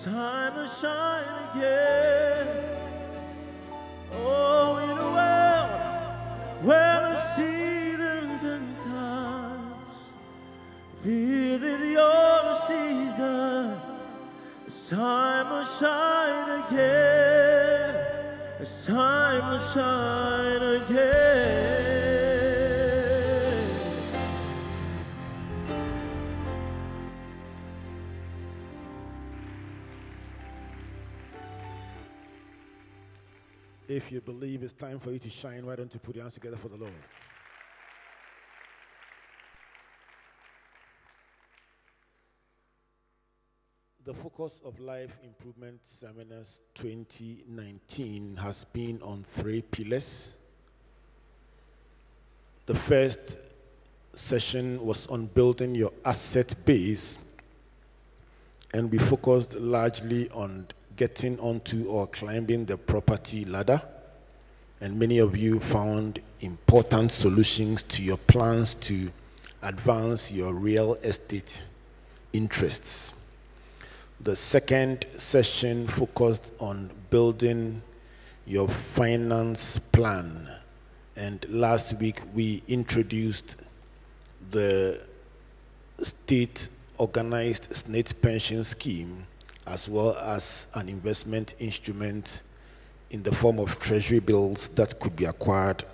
time to shine again. Oh, in a world where the seasons and times, this is your season. It's time to shine again. It's time to shine again. If you believe it's time for you to shine, why don't you put your hands together for the Lord? The Focus of Life Improvement Seminars 2019 has been on 3 pillars. The first session was on building your asset base, and we focused largely on getting onto or climbing the property ladder, and many of you found important solutions to your plans to advance your real estate interests. The second session focused on building your finance plan, and last week we introduced the state organized SNAIT pension scheme, as well as an investment instrument in the form of treasury bills that could be acquired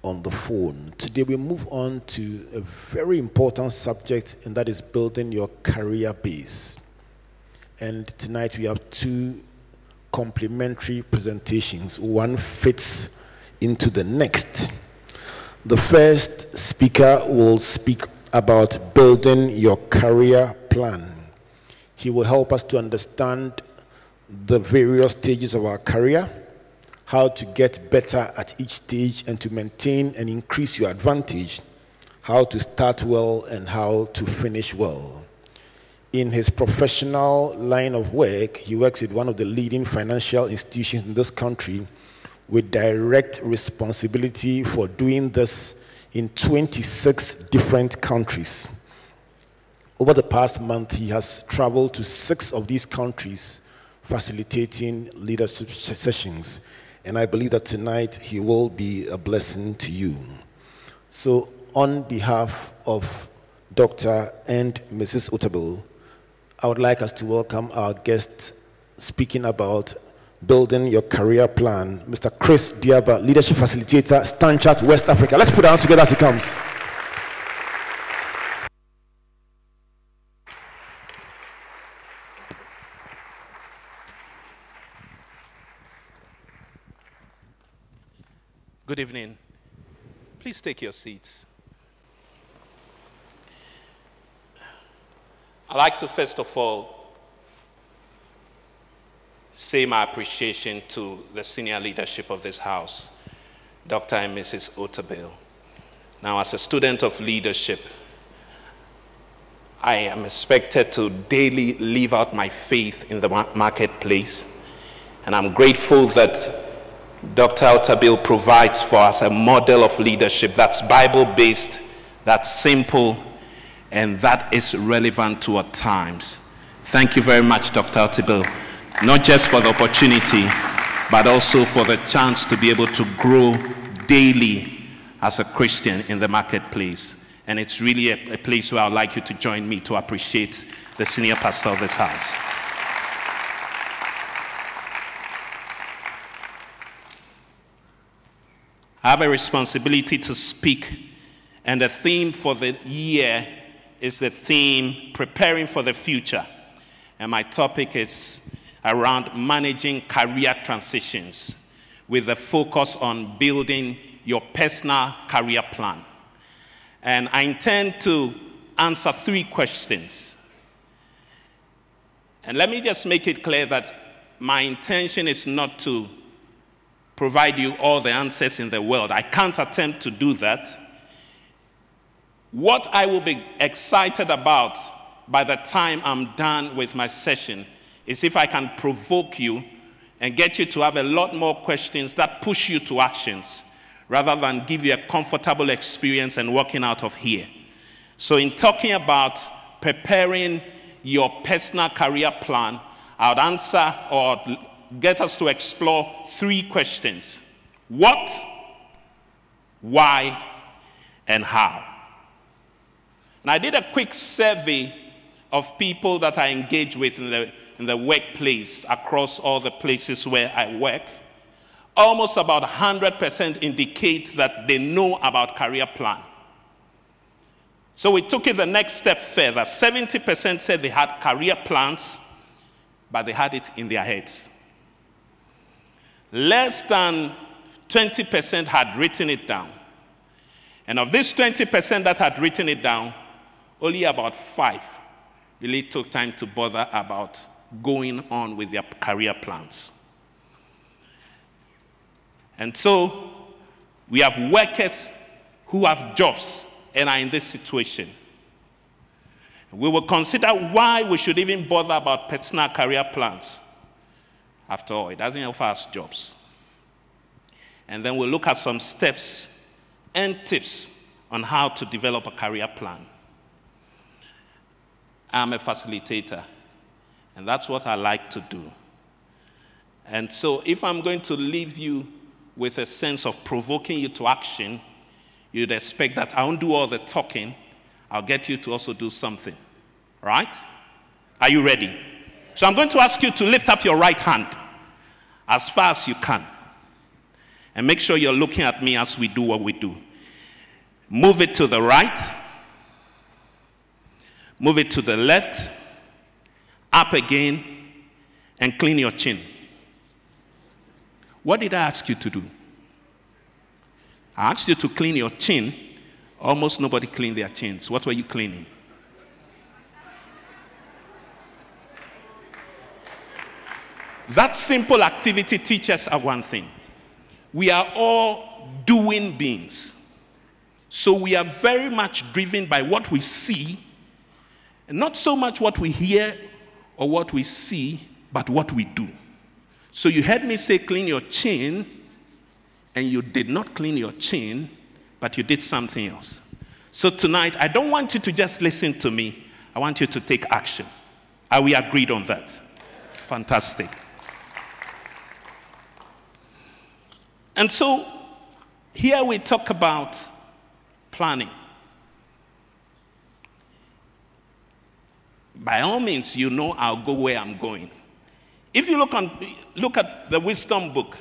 on the phone. Today we move on to a very important subject, and that is building your career base. And tonight we have 2 complementary presentations. One fits into the next. The first speaker will speak about building your career plan. He will help us to understand the various stages of our career, how to get better at each stage and to maintain and increase your advantage, how to start well and how to finish well. In his professional line of work, he works with one of the leading financial institutions in this country with direct responsibility for doing this in 26 different countries. Over the past month, he has traveled to 6 of these countries facilitating leadership sessions. And I believe that tonight he will be a blessing to you. So on behalf of Dr. and Mrs. Otabil, I would like us to welcome our guest speaking about building your career plan, Mr. Chris Diaba, Leadership Facilitator, Stanchart, West Africa. Let's put our hands together as he comes. Good evening. Please take your seats. I'd like to first of all say my appreciation to the senior leadership of this house, Dr. and Mrs. Otabil. Now, as a student of leadership, I am expected to daily live out my faith in the marketplace, and I'm grateful that Dr. Otabil provides for us a model of leadership that's Bible-based, that's simple, and that is relevant to our times. Thank you very much, Dr. Otabil, not just for the opportunity, but also for the chance to be able to grow daily as a Christian in the marketplace. And it's really a place where I'd like you to join me to appreciate the senior pastor of this house. I have a responsibility to speak, and the theme for the year is the theme, Preparing for the Future. And my topic is around managing career transitions with a focus on building your personal career plan. And I intend to answer 3 questions. And let me just make it clear that my intention is not to provide you all the answers in the world. I can't attempt to do that. What I will be excited about by the time I'm done with my session is if I can provoke you and get you to have a lot more questions that push you to actions rather than give you a comfortable experience and walking out of here. So in talking about preparing your personal career plan, I would answer or get us to explore 3 questions. What, why, and how? And I did a quick survey of people that I engage with in the workplace across all the places where I work. Almost about 100% indicate that they know about career plan. So we took it the next step further. 70% said they had career plans, but they had it in their heads. Less than 20% had written it down. And of this 20% that had written it down, only about 5 really took time to bother about going on with their career plans. And so we have workers who have jobs and are in this situation. We will consider why we should even bother about personal career plans. After all, it doesn't offer us jobs. And then we'll look at some steps and tips on how to develop a career plan. I'm a facilitator, and that's what I like to do. And so if I'm going to leave you with a sense of provoking you to action, you'd expect that I won't do all the talking. I'll get you to also do something. Right? Are you ready? So I'm going to ask you to lift up your right hand as far as you can. And make sure you're looking at me as we do what we do. Move it to the right. Move it to the left. Up again. And clean your chin. What did I ask you to do? I asked you to clean your chin. Almost nobody cleaned their chins. What were you cleaning? That simple activity teaches us one thing. We are all doing beings. So we are very much driven by what we see, and not so much what we hear or what we see, but what we do. So you heard me say clean your chin, and you did not clean your chin, but you did something else. So tonight, I don't want you to just listen to me. I want you to take action. Are we agreed on that? Fantastic. And so here we talk about planning. By all means, you know I'll go where I'm going. If you look at the wisdom book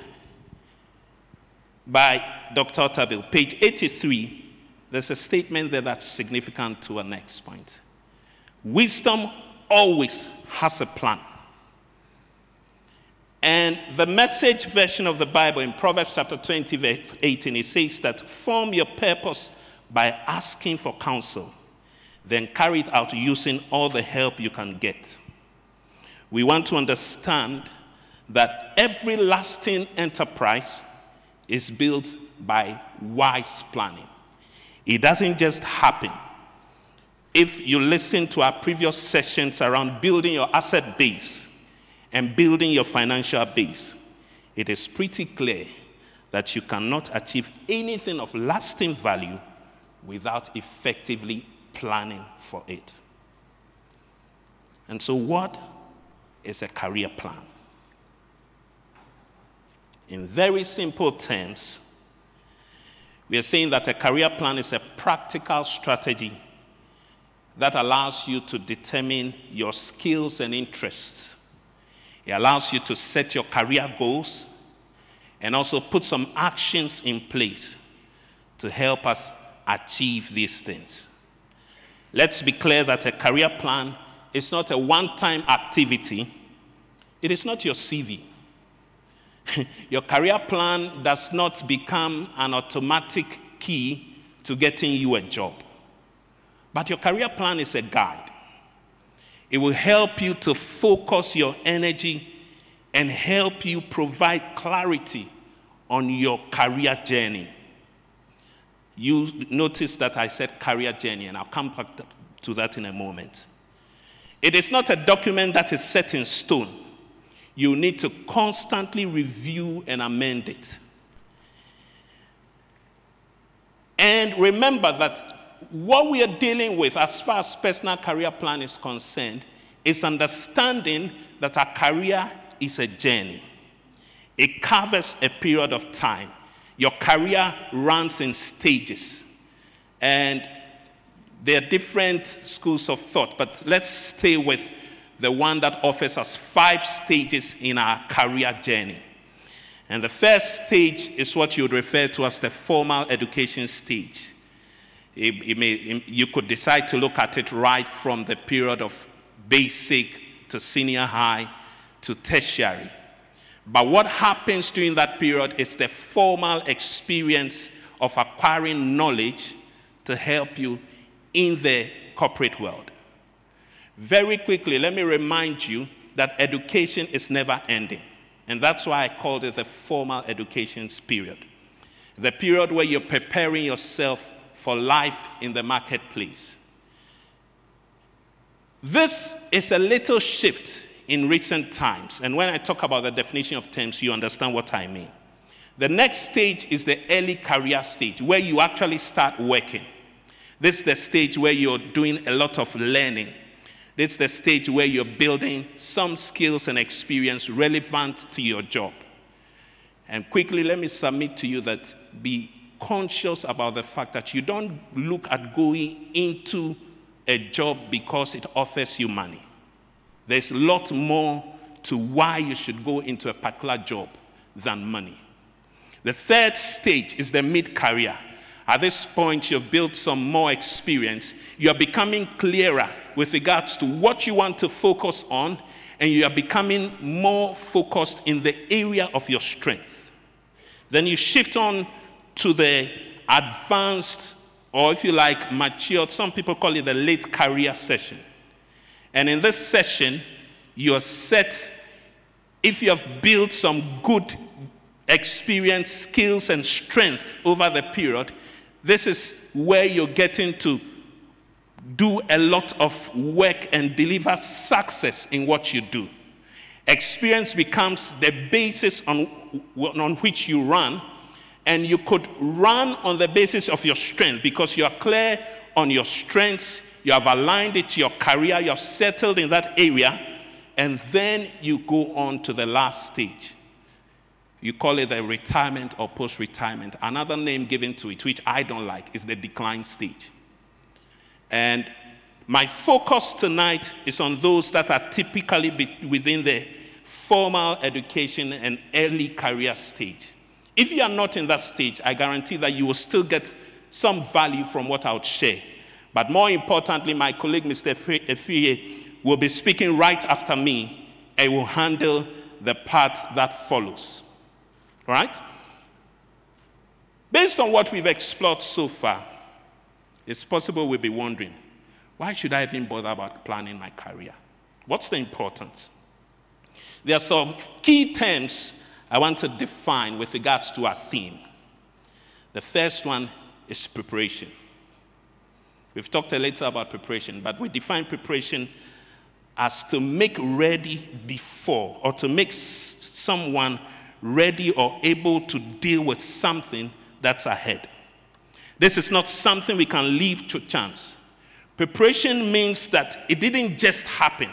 by Dr. Otabil, page 83, there's a statement there that's significant to our next point. Wisdom always has a plan. And the Message version of the Bible in Proverbs chapter 20, verse 18, it says that form your purpose by asking for counsel, then carry it out using all the help you can get. We want to understand that every lasting enterprise is built by wise planning. It doesn't just happen. If you listen to our previous sessions around building your asset base and building your financial base, it is pretty clear that you cannot achieve anything of lasting value without effectively planning for it. And so what is a career plan? In very simple terms, we are saying that a career plan is a practical strategy that allows you to determine your skills and interests. It allows you to set your career goals and also put some actions in place to help us achieve these things. Let's be clear that a career plan is not a one-time activity. It is not your CV. Your career plan does not become an automatic key to getting you a job. But your career plan is a guide. It will help you to focus your energy and help you provide clarity on your career journey. You notice that I said career journey, and I'll come back to that in a moment. It is not a document that is set in stone. You need to constantly review and amend it. And remember that what we are dealing with as far as personal career plan is concerned is understanding that a career is a journey. It covers a period of time. Your career runs in stages. And there are different schools of thought, but let's stay with the one that offers us 5 stages in our career journey. And the first stage is what you would refer to as the formal education stage. You could decide to look at it right from the period of basic to senior high to tertiary. But what happens during that period is the formal experience of acquiring knowledge to help you in the corporate world. Very quickly, let me remind you that education is never ending. And that's why I called it the formal education period. The period where you're preparing yourself for life in the marketplace. This is a little shift in recent times. And when I talk about the definition of terms, you understand what I mean. The next stage is the early career stage, where you actually start working. This is the stage where you're doing a lot of learning. This is the stage where you're building some skills and experience relevant to your job. And quickly, let me submit to you that be conscious about the fact that you don't look at going into a job because it offers you money. There's a lot more to why you should go into a particular job than money. The third stage is the mid-career. At this point, you've built some more experience. You're becoming clearer with regards to what you want to focus on, and you are becoming more focused in the area of your strength. Then you shift on to the advanced, or if you like, matured, some people call it the late career session. And in this session, you're set, if you have built some good experience, skills, and strength over the period, this is where you're getting to do a lot of work and deliver success in what you do. Experience becomes the basis on which you run, and you could run on the basis of your strength because you are clear on your strengths, you have aligned it to your career, you have settled in that area, and then you go on to the last stage. You call it the retirement or post-retirement. Another name given to it, which I don't like, is the decline stage. And my focus tonight is on those that are typically within the formal education and early career stage. If you are not in that stage, I guarantee that you will still get some value from what I would share. But more importantly, my colleague, Mr. Efie, will be speaking right after me and will handle the part that follows. All right? Based on what we've explored so far, it's possible we'll be wondering, why should I even bother about planning my career? What's the importance? There are some key terms I want to define with regards to our theme. The first one is preparation. We've talked a little about preparation, but we define preparation as to make ready before, or to make someone ready or able to deal with something that's ahead. This is not something we can leave to chance. Preparation means that it didn't just happen.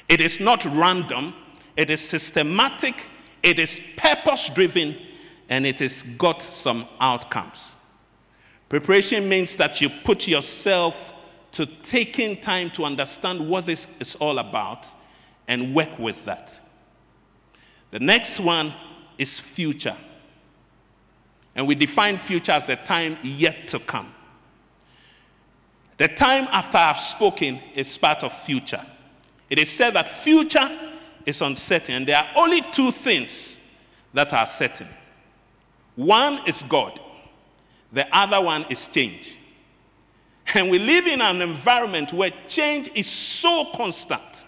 It is not random. It is systematic. It is purpose-driven, and it has got some outcomes. Preparation means that you put yourself to taking time to understand what this is all about and work with that. The next one is future. And we define future as the time yet to come. The time after I've spoken is part of future. It is said that future is uncertain, and there are only two things that are certain. One is God. The other one is change. And we live in an environment where change is so constant.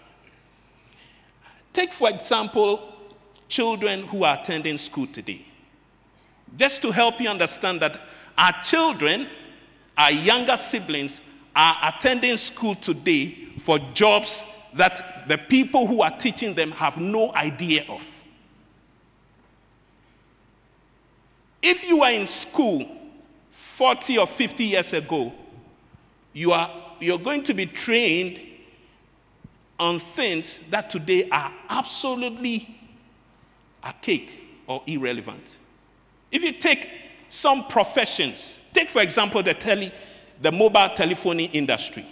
Take, for example, children who are attending school today. Just to help you understand that our children, our younger siblings, are attending school today for jobs that the people who are teaching them have no idea of. If you were in school 40 or 50 years ago, you're going to be trained on things that today are absolutely archaic or irrelevant. If you take some professions, take for example the mobile telephony industry.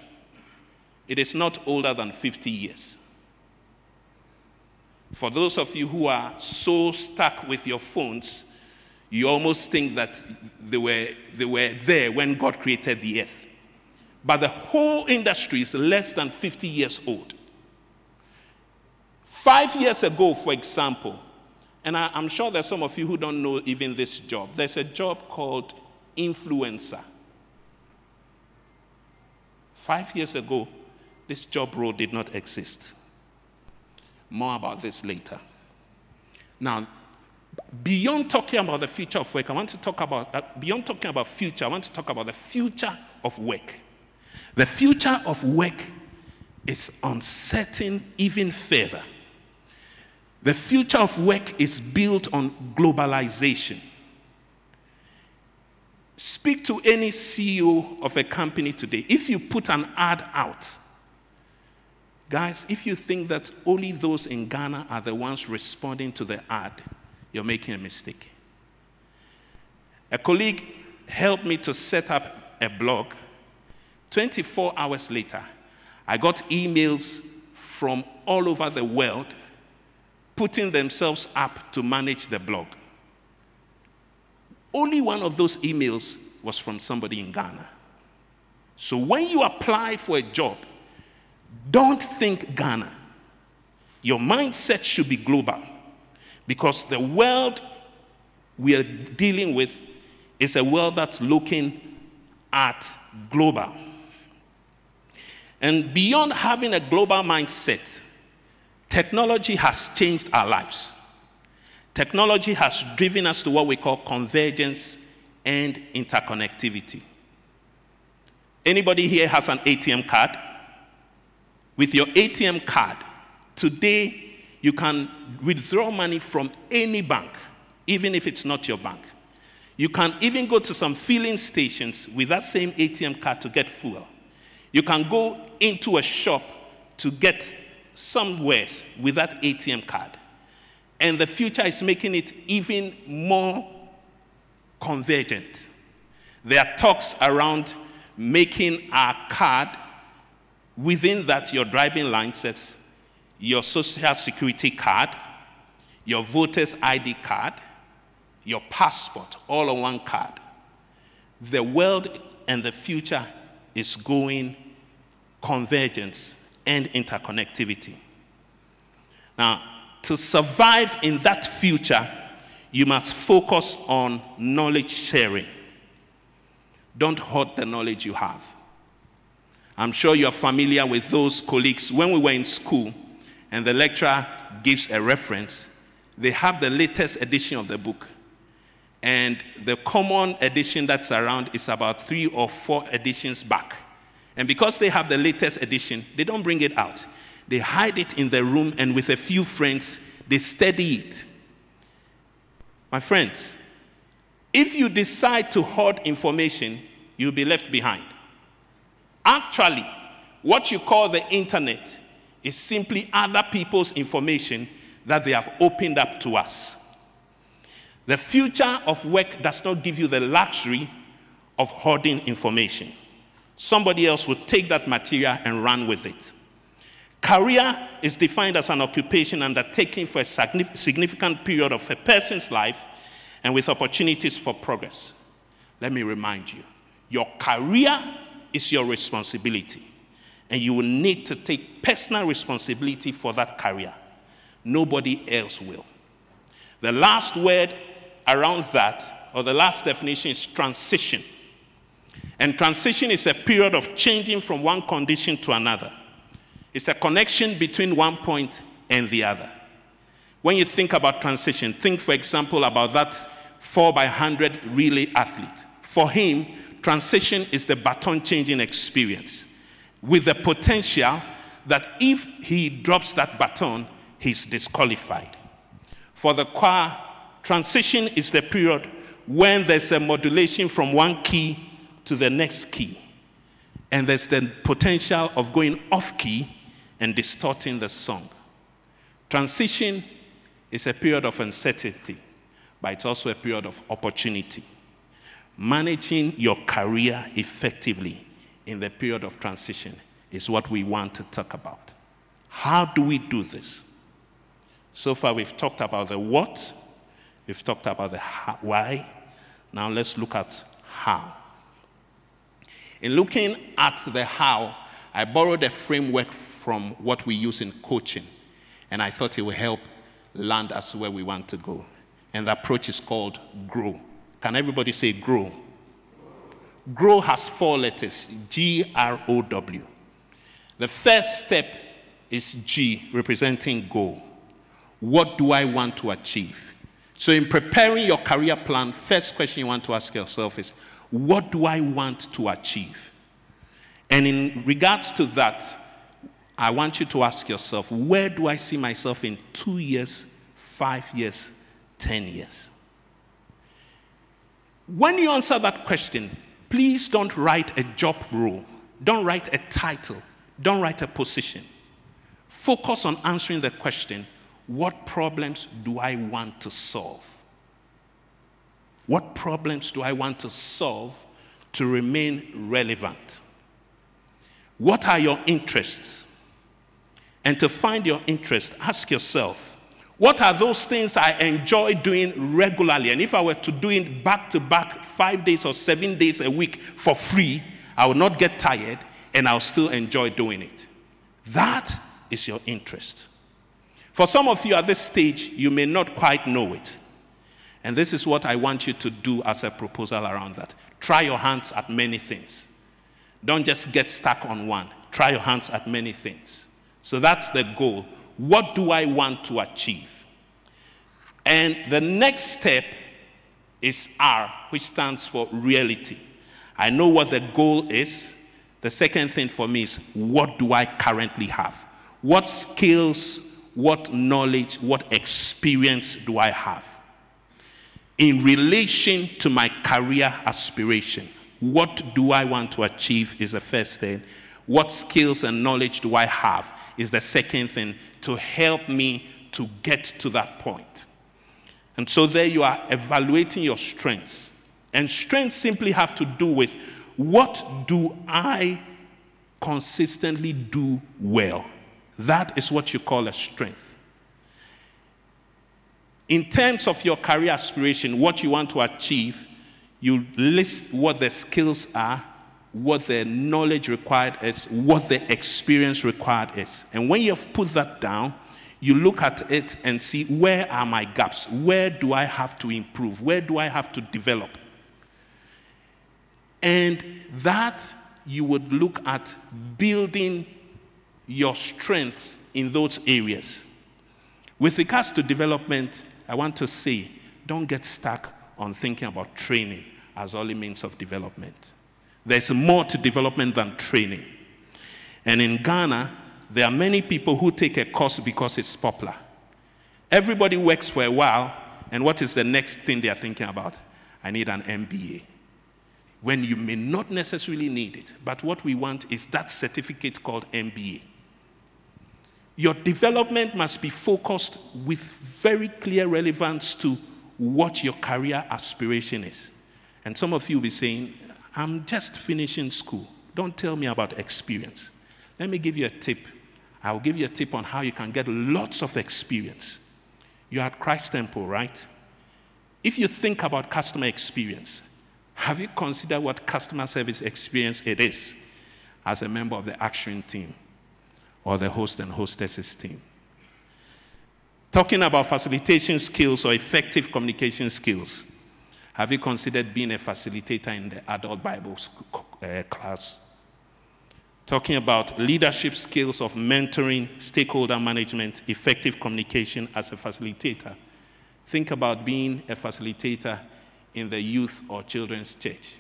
It is not older than 50 years. For those of you who are so stuck with your phones, you almost think that they were there when God created the earth. But the whole industry is less than 50 years old. 5 years ago, for example, and I'm sure there's some of you who don't know even this job. There's a job called influencer. 5 years ago, this job role did not exist. More about this later. Now, beyond talking about the future of work, I want to talk about, beyond talking about future, I want to talk about the future of work. The future of work is uncertain even further. The future of work is built on globalization. Speak to any CEO of a company today. If you put an ad out, guys, if you think that only those in Ghana are the ones responding to the ad, you're making a mistake. A colleague helped me to set up a blog. 24 hours later, I got emails from all over the world putting themselves up to manage the blog. Only one of those emails was from somebody in Ghana. So when you apply for a job, don't think Ghana. Your mindset should be global, because the world we are dealing with is a world that's looking at global. And beyond having a global mindset, technology has changed our lives. Technology has driven us to what we call convergence and interconnectivity. Anybody here has an ATM card? With your ATM card, today you can withdraw money from any bank, even if it's not your bank. You can even go to some filling stations with that same ATM card to get fuel. You can go into a shop to get some wares with that ATM card. And the future is making it even more convergent. There are talks around making our card, within that your driving license, your social security card, your voter's ID card, your passport, all on one card. The world and the future is going convergence and interconnectivity. Now, to survive in that future, you must focus on knowledge sharing. Don't hoard the knowledge you have. I'm sure you're familiar with those colleagues. When we were in school and the lecturer gives a reference, they have the latest edition of the book. And the common edition that's around is about 3 or 4 editions back. And because they have the latest edition, they don't bring it out. They hide it in the room, and with a few friends, they study it. My friends, if you decide to hoard information, you'll be left behind. Actually, what you call the internet is simply other people's information that they have opened up to us. The future of work does not give you the luxury of hoarding information. Somebody else will take that material and run with it. Career is defined as an occupation undertaken for a significant period of a person's life and with opportunities for progress. Let me remind you, your career is your responsibility, and you will need to take personal responsibility for that career. Nobody else will. The last word around that, or the last definition, is transition. And transition is a period of changing from one condition to another. It's a connection between one point and the other. When you think about transition, think, for example, about that 4x100 relay athlete. For him, transition is the baton-changing experience, with the potential that if he drops that baton, he's disqualified. For the choir, transition is the period when there's a modulation from one key to the next key, and there's the potential of going off key and distorting the song. Transition is a period of uncertainty, but it's also a period of opportunity. Managing your career effectively in the period of transition is what we want to talk about. How do we do this? So far, we've talked about the what, we've talked about the why. Now let's look at how. In looking at the how, I borrowed a framework from what we use in coaching, and I thought it would help land us where we want to go. And the approach is called GROW. Can everybody say GROW? GROW has 4 letters, G-R-O-W. The first step is G, representing goal. What do I want to achieve? So in preparing your career plan, first question you want to ask yourself is, what do I want to achieve? And in regards to that, I want you to ask yourself, where do I see myself in 2 years, 5 years, 10 years? When you answer that question, please don't write a job role. Don't write a title. Don't write a position. Focus on answering the question, what problems do I want to solve? What problems do I want to solve to remain relevant? What are your interests? And to find your interest, ask yourself, what are those things I enjoy doing regularly? And if I were to do it back-to-back 5 days or 7 days a week for free, I would not get tired and I'll still enjoy doing it. That is your interest. For some of you at this stage, you may not quite know it. And this is what I want you to do as a proposal around that. Try your hands at many things. Don't just get stuck on one. Try your hands at many things. So that's the goal. What do I want to achieve? And the next step is R, which stands for reality. I know what the goal is. The second thing for me is, what do I currently have? What skills, what knowledge, what experience do I have? In relation to my career aspiration, what do I want to achieve is the first thing. What skills and knowledge do I have is the second thing to help me to get to that point. And so there you are evaluating your strengths. And strengths simply have to do with, what do I consistently do well? That is what you call a strength. In terms of your career aspiration, what you want to achieve, you list what the skills are, what the knowledge required is, what the experience required is. And when you have put that down, you look at it and see, where are my gaps? Where do I have to improve? Where do I have to develop? And that you would look at building your strengths in those areas. With regards to development, I want to say, don't get stuck on thinking about training as only means of development. There's more to development than training. And in Ghana, there are many people who take a course because it's popular. Everybody works for a while, and what is the next thing they are thinking about? I need an MBA. When you may not necessarily need it, but what we want is that certificate called MBA. Your development must be focused with very clear relevance to what your career aspiration is. And some of you will be saying, I'm just finishing school. Don't tell me about experience. Let me give you a tip. I'll give you a tip on how you can get lots of experience. You're at Christ Temple, right? If you think about customer experience, have you considered what customer service experience it is as a member of the action team or the host and hostesses team? Talking about facilitation skills or effective communication skills, have you considered being a facilitator in the adult Bible class? Talking about leadership skills of mentoring, stakeholder management, effective communication as a facilitator. Think about being a facilitator in the youth or children's church.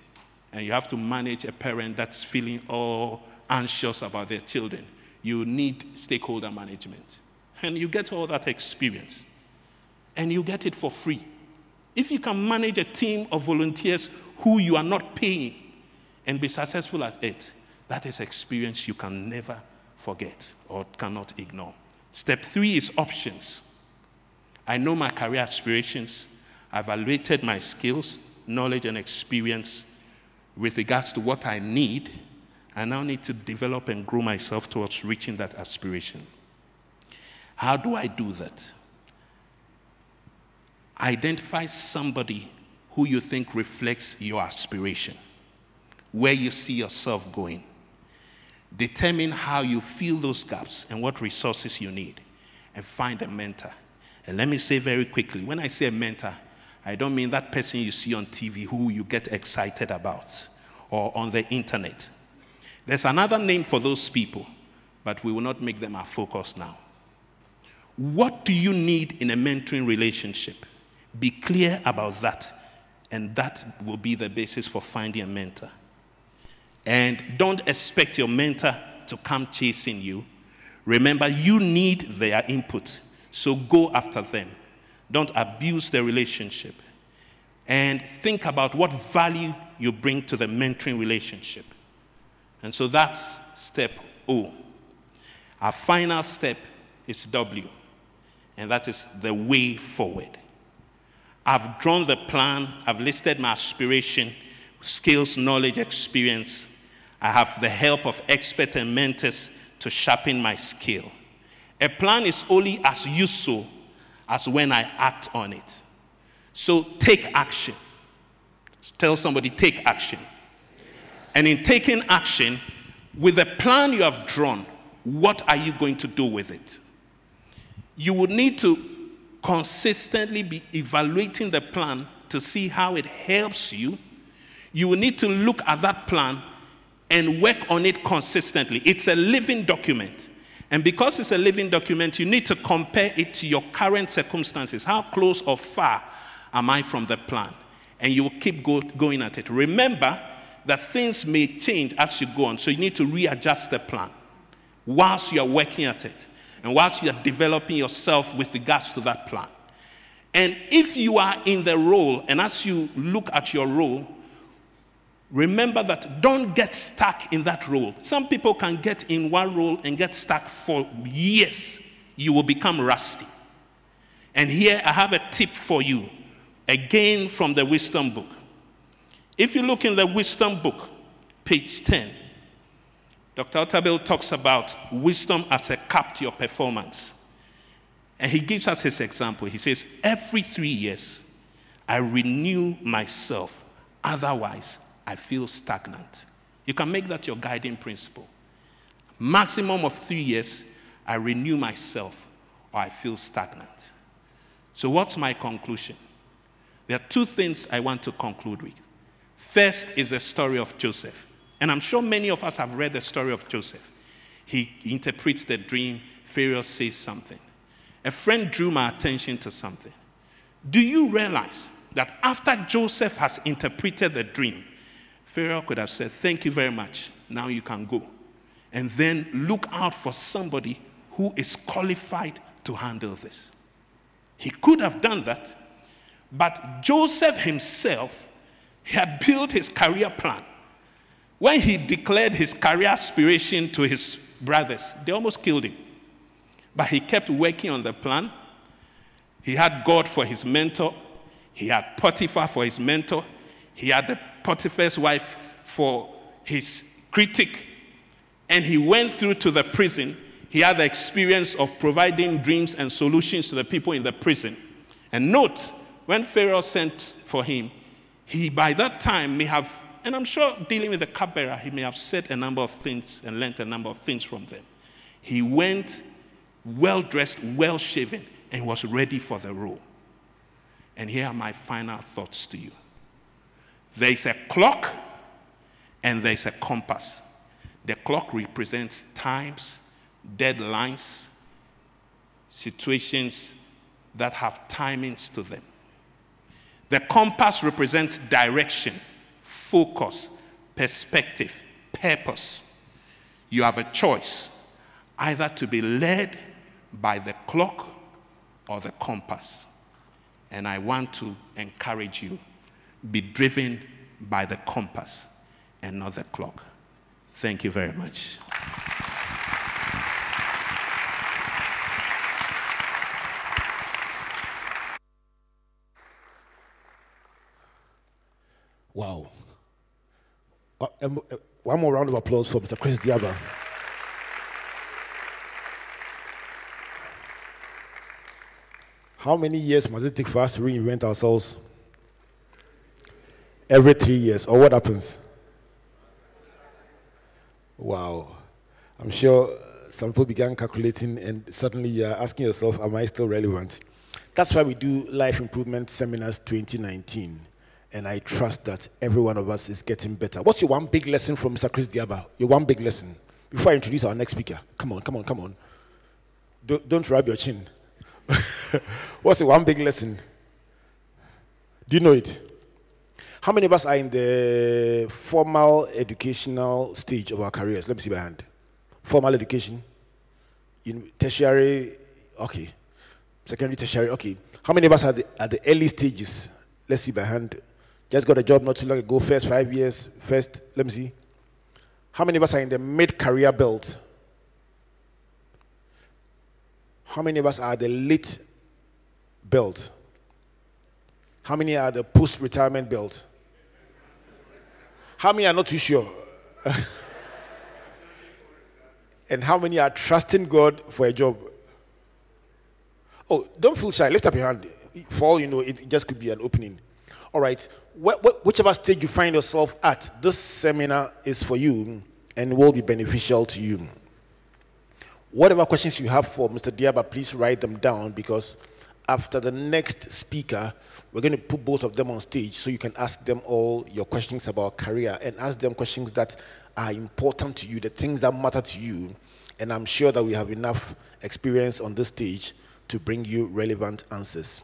And you have to manage a parent that's feeling all anxious about their children. You need stakeholder management. And you get all that experience. And you get it for free. If you can manage a team of volunteers who you are not paying and be successful at it, that is experience you can never forget or cannot ignore. Step 3 is options. I know my career aspirations. I've evaluated my skills, knowledge, and experience with regards to what I need. I now need to develop and grow myself towards reaching that aspiration. How do I do that? Identify somebody who you think reflects your aspiration, where you see yourself going. Determine how you fill those gaps and what resources you need, and find a mentor. And let me say very quickly, when I say a mentor, I don't mean that person you see on TV who you get excited about or on the internet. There's another name for those people, but we will not make them our focus now. What do you need in a mentoring relationship? Be clear about that, and that will be the basis for finding a mentor. And don't expect your mentor to come chasing you. Remember, you need their input, so go after them. Don't abuse the relationship. And think about what value you bring to the mentoring relationship. And so that's step O. Our final step is W, and that is the way forward. I've drawn the plan. I've listed my aspiration, skills, knowledge, experience. I have the help of experts and mentors to sharpen my skill. A plan is only as useful as when I act on it. So take action. Tell somebody, take action. And in taking action, with the plan you have drawn, what are you going to do with it? You would need to consistently be evaluating the plan to see how it helps you. You will need to look at that plan and work on it consistently. It's a living document. And because it's a living document, you need to compare it to your current circumstances. How close or far am I from the plan? And you will keep going at it. Remember that things may change as you go on, so you need to readjust the plan whilst you are working at it and whilst you are developing yourself with regards to that plan. And if you are in the role, and as you look at your role, remember that don't get stuck in that role. Some people can get in one role and get stuck for years. You will become rusty. And here I have a tip for you, again from the Wisdom book. If you look in the Wisdom book, page 10, Dr. Otabil talks about wisdom as a cap to your performance. And he gives us his example. He says, every 3 years, I renew myself. Otherwise, I feel stagnant. You can make that your guiding principle. Maximum of 3 years, I renew myself, or I feel stagnant. So what's my conclusion? There are 2 things I want to conclude with. First is the story of Joseph. And I'm sure many of us have read the story of Joseph. He interprets the dream. Pharaoh says something. A friend drew my attention to something. Do you realize that after Joseph has interpreted the dream, Pharaoh could have said, thank you very much. Now you can go. And then look out for somebody who is qualified to handle this. He could have done that. But Joseph himself had built his career plan. When he declared his career aspiration to his brothers, they almost killed him. But he kept working on the plan. He had God for his mentor. He had Potiphar for his mentor. He had the Potiphar's wife for his critic. And he went through to the prison. He had the experience of providing dreams and solutions to the people in the prison. And note, when Pharaoh sent for him, he by that time may have, and I'm sure dealing with the cupbearer, he may have said a number of things and learned a number of things from them. He went well-dressed, well-shaven, and was ready for the role. And here are my final thoughts to you. There is a clock and there is a compass. The clock represents times, deadlines, situations that have timings to them. The compass represents direction, focus, perspective, purpose. You have a choice, either to be led by the clock or the compass. And I want to encourage you, be driven by the compass and not the clock. Thank you very much. Wow. One more round of applause for Mr. Chris Diaba. How many years must it take for us to reinvent ourselves? Every 3 years, or what happens? Wow. I'm sure some people began calculating and suddenly you're asking yourself, am I still relevant? That's why we do Life Improvement Seminars 2019. And I trust that every one of us is getting better. What's your one big lesson from Mr. Chris Diaba? Your one big lesson. Before I introduce our next speaker. Come on. Don't rub your chin. What's the one big lesson? Do you know it? How many of us are in the formal educational stage of our careers? Let me see my hand. Formal education. In tertiary, okay. Secondary, tertiary, okay. How many of us are at the early stages? Let's see by hand. Just got a job not too long ago, first 5 years, let me see. How many of us are in the mid-career belt? How many of us are the late belt? How many are the post-retirement belt? How many are not too sure? And how many are trusting God for a job? Oh, don't feel shy. Lift up your hand. For all you know, it just could be an opening. All right. Whichever stage you find yourself at, this seminar is for you and will be beneficial to you. Whatever questions you have for Mr. Diaba, please write them down, because after the next speaker, we're going to put both of them on stage so you can ask them all your questions about career and ask them questions that are important to you, the things that matter to you. And I'm sure that we have enough experience on this stage to bring you relevant answers.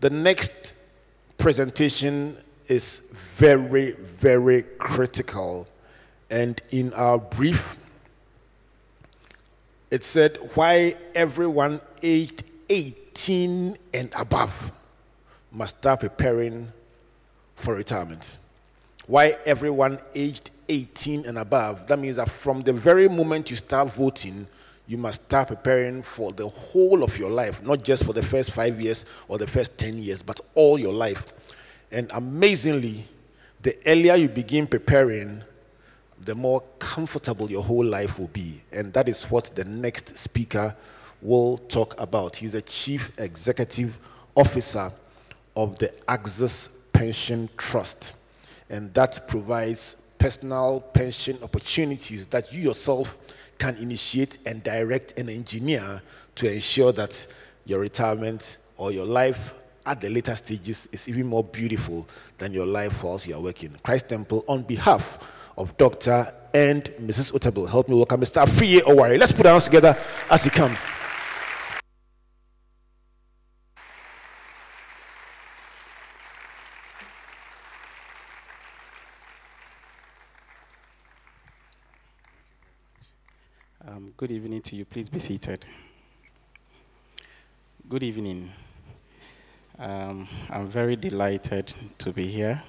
The next presentation is very, very critical. And in our brief, it said why everyone aged 18 and above must start preparing for retirement. Why everyone aged 18 and above. That means that from the very moment you start voting, you must start preparing for the whole of your life, not just for the first 5 years or the first 10 years, but all your life. And amazingly, the earlier you begin preparing, the more comfortable your whole life will be. And that is what the next speaker will talk about. He's a Chief Executive Officer of the Axis Pension Trust. And that provides personal pension opportunities that you yourself can initiate and direct and engineer to ensure that your retirement or your life at the later stages is even more beautiful than your life whilst you are working. Christ Temple, on behalf of Dr. and Mrs. Otabil, help me welcome Mr. Afriye Owari. Let's put our hands together as he comes. Good evening to you. Please be seated. Good evening. I'm very delighted to be here.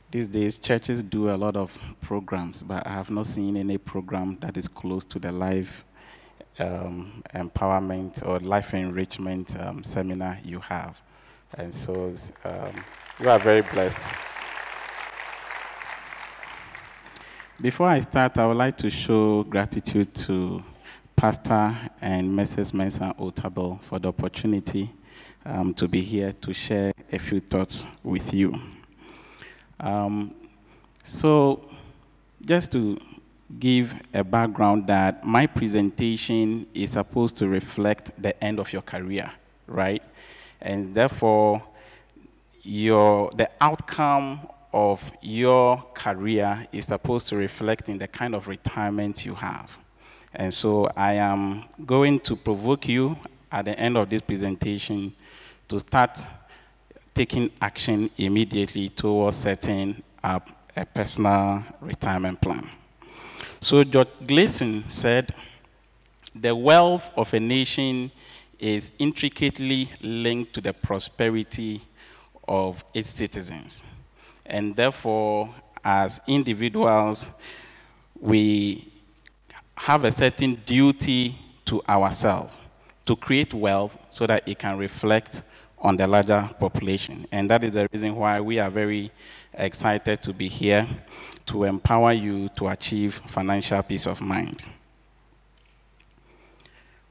These days, churches do a lot of programs, but I have not seen any program that is close to the life empowerment or life enrichment seminar you have. And so you are very blessed. Before I start, I would like to show gratitude to Pastor and Mrs. Mensa Otabil for the opportunity to be here to share a few thoughts with you. So just to give a background, that my presentation is supposed to reflect the end of your career, right? And therefore, the outcome of your career is supposed to reflect in the kind of retirement you have. And so I am going to provoke you at the end of this presentation to start taking action immediately towards setting up a personal retirement plan. So George Gleason said, the wealth of a nation is intricately linked to the prosperity of its citizens. And therefore, as individuals, we have a certain duty to ourselves to create wealth so that it can reflect on the larger population. And that is the reason why we are very excited to be here to empower you to achieve financial peace of mind.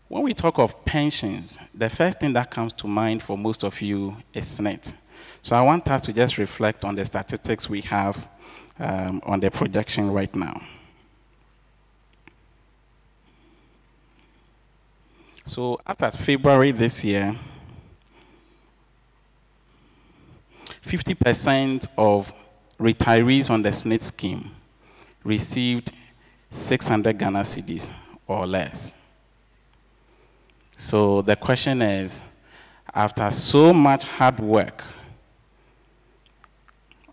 When we talk of pensions, the first thing that comes to mind for most of you is SNIT. So I want us to just reflect on the statistics we have on the projection right now. So as of February this year, 50% of retirees on the SNIT scheme received 600 Ghana cedis or less. So the question is, after so much hard work,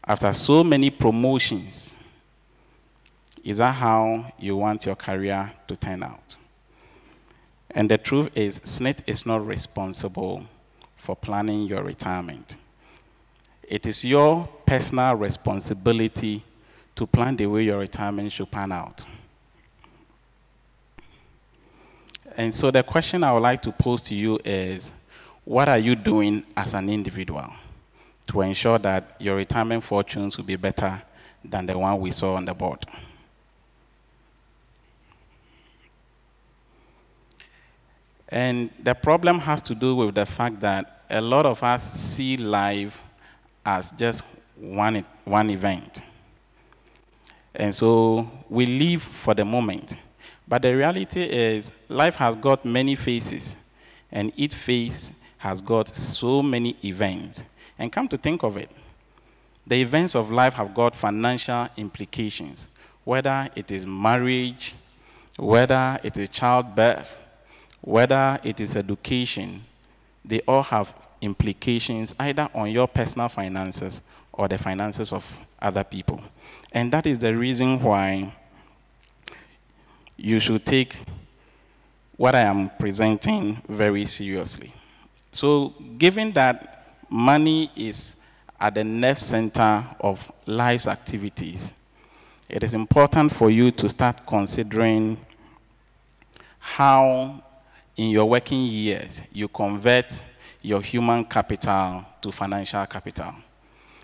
after so many promotions, is that how you want your career to turn out? And the truth is, SNIT is not responsible for planning your retirement. It is your personal responsibility to plan the way your retirement should pan out. And so the question I would like to pose to you is, what are you doing as an individual to ensure that your retirement fortunes will be better than the one we saw on the board? And the problem has to do with the fact that a lot of us see life as just one event. And so we live for the moment. But the reality is, life has got many phases, and each phase has got so many events. And come to think of it, the events of life have got financial implications, whether it is marriage, whether it is childbirth, whether it is education. They all have implications either on your personal finances or the finances of other people. And that is the reason why you should take what I am presenting very seriously. So given that money is at the nerve center of life's activities, it is important for you to start considering how in your working years you convert your human capital to financial capital.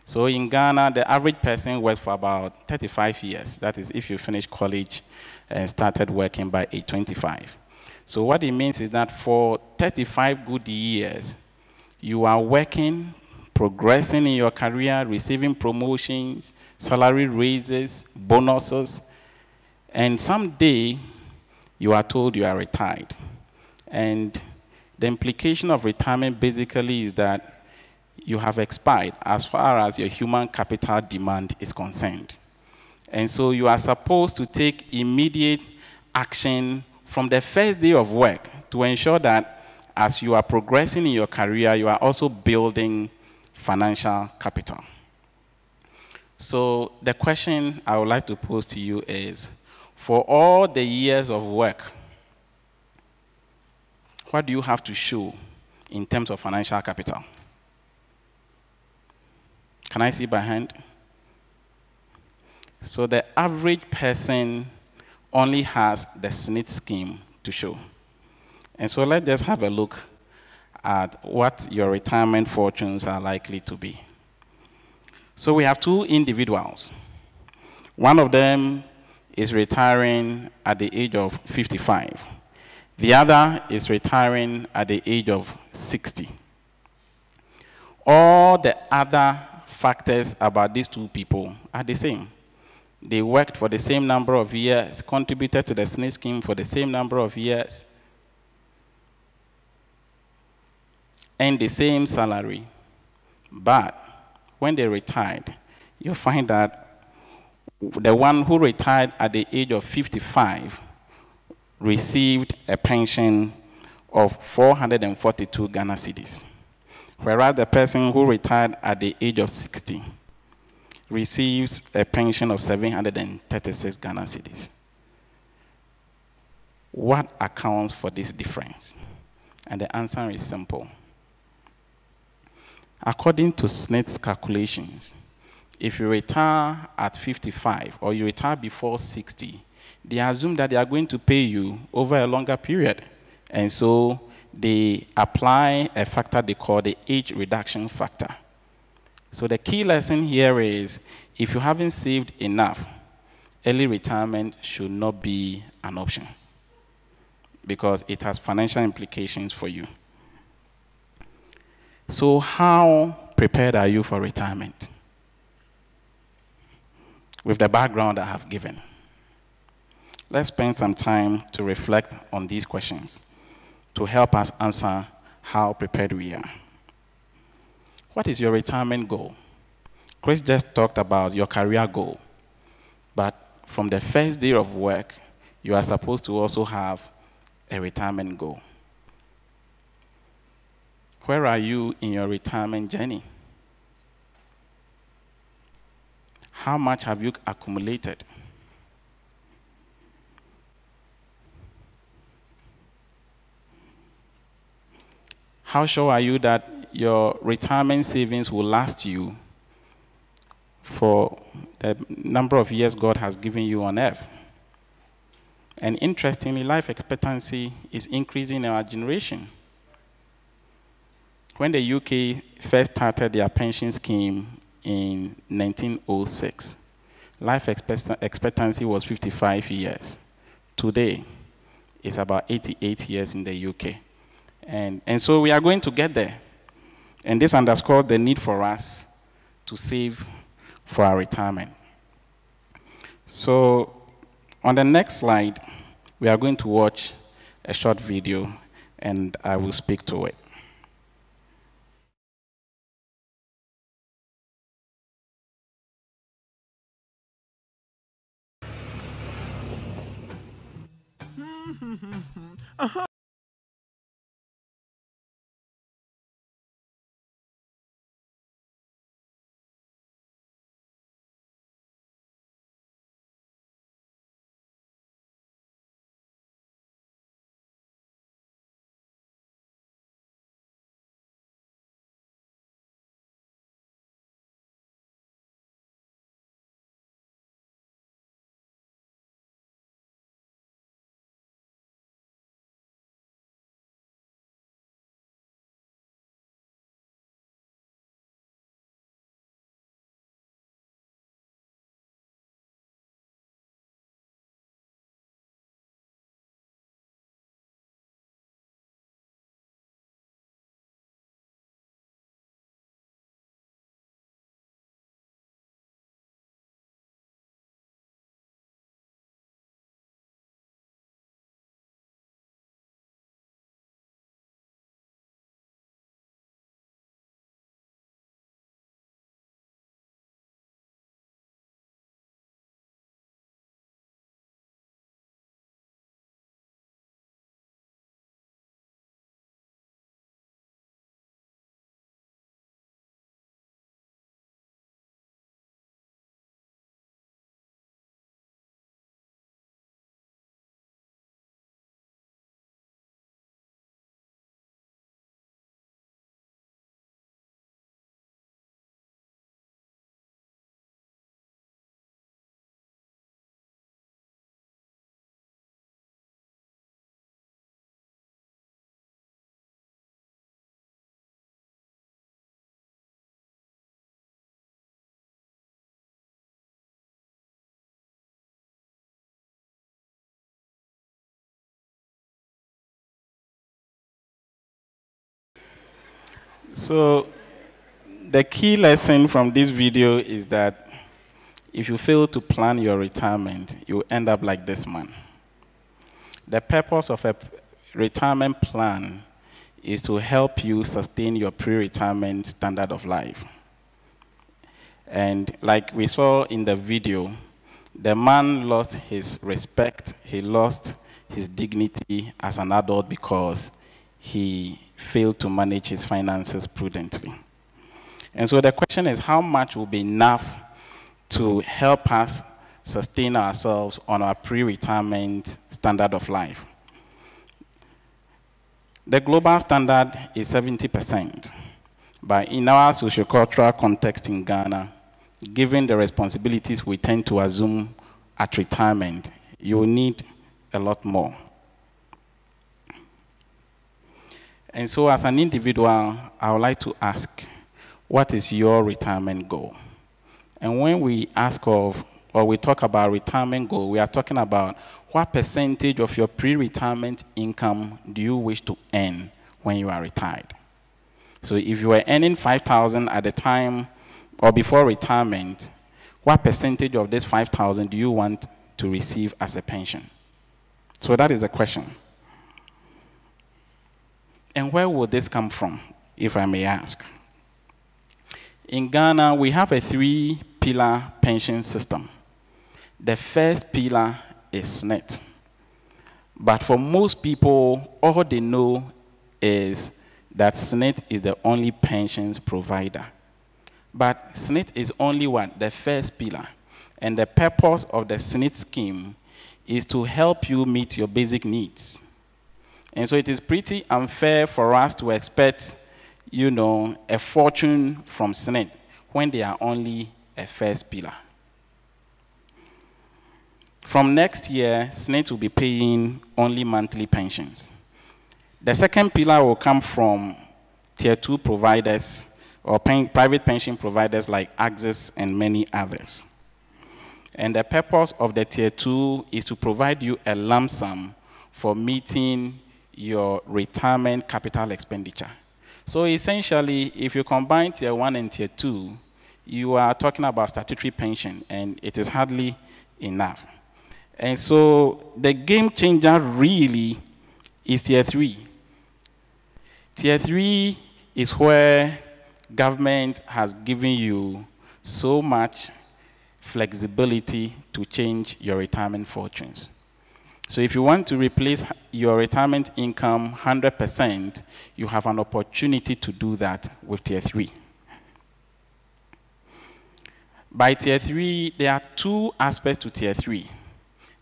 So in Ghana, the average person works for about 35 years. That is if you finish college and started working by age 25. So what it means is that for 35 good years, you are working, progressing in your career, receiving promotions, salary raises, bonuses, and someday you are told you are retired. And the implication of retirement basically is that you have expired as far as your human capital demand is concerned. And so you are supposed to take immediate action from the first day of work to ensure that as you are progressing in your career, you are also building financial capital. So the question I would like to pose to you is, for all the years of work, what do you have to show in terms of financial capital? Can I see by hand? So the average person only has the SNIT scheme to show. And so let's just have a look at what your retirement fortunes are likely to be. So we have two individuals. One of them is retiring at the age of 55. The other is retiring at the age of 60. All the other factors about these two people are the same. They worked for the same number of years, contributed to the SNIT scheme for the same number of years, and the same salary. But when they retired, you find that the one who retired at the age of 55 received a pension of 442 Ghana cedis, whereas the person who retired at the age of 60 receives a pension of 736 Ghana cedis. What accounts for this difference? And the answer is simple. According to SNIT's calculations, if you retire at 55 or you retire before 60, they assume that they are going to pay you over a longer period. And so they apply a factor they call the age reduction factor. So the key lesson here is, if you haven't saved enough, early retirement should not be an option because it has financial implications for you. So how prepared are you for retirement? With the background I have given. Let's spend some time to reflect on these questions to help us answer how prepared we are. What is your retirement goal? Chris just talked about your career goal, but from the first day of work, you are supposed to also have a retirement goal. Where are you in your retirement journey? How much have you accumulated? How sure are you that your retirement savings will last you for the number of years God has given you on earth? And interestingly, life expectancy is increasing in our generation. When the UK first started their pension scheme in 1906, life expectancy was 55 years. Today, it's about 88 years in the UK. And so we are going to get there. And this underscores the need for us to save for our retirement. So on the next slide, we are going to watch a short video, and I will speak to it. So the key lesson from this video is that if you fail to plan your retirement, you end up like this man. The purpose of a retirement plan is to help you sustain your pre-retirement standard of life. And like we saw in the video, the man lost his respect, he lost his dignity as an adult because he failed to manage his finances prudently. And so the question is, how much will be enough to help us sustain ourselves on our pre-retirement standard of life? The global standard is 70%. But in our sociocultural context in Ghana, given the responsibilities we tend to assume at retirement, you will need a lot more. And so as an individual, I would like to ask, what is your retirement goal? And when we ask of, or we talk about retirement goal, we are talking about what percentage of your pre-retirement income do you wish to earn when you are retired? So if you were earning $5,000 at the time or before retirement, what percentage of this $5,000 do you want to receive as a pension? So that is the question. And where would this come from, if I may ask? In Ghana, we have a 3-pillar pension system. The first pillar is SNET. But for most people, all they know is that SNET is the only pensions provider. But SNET is only what? The first pillar. And the purpose of the SNET scheme is to help you meet your basic needs. And so it is pretty unfair for us to expect, you know, a fortune from SNET when they are only a first pillar. From next year, SNET will be paying only monthly pensions. The second pillar will come from Tier 2 providers or private pension providers like Axis and many others. And the purpose of the Tier 2 is to provide you a lump sum for meeting your retirement capital expenditure. So essentially, if you combine Tier 1 and Tier 2, you are talking about statutory pension, and it is hardly enough. And so the game changer really is Tier 3. Tier 3 is where government has given you so much flexibility to change your retirement fortunes. So if you want to replace your retirement income 100%, you have an opportunity to do that with Tier 3. By Tier 3, there are 2 aspects to Tier 3.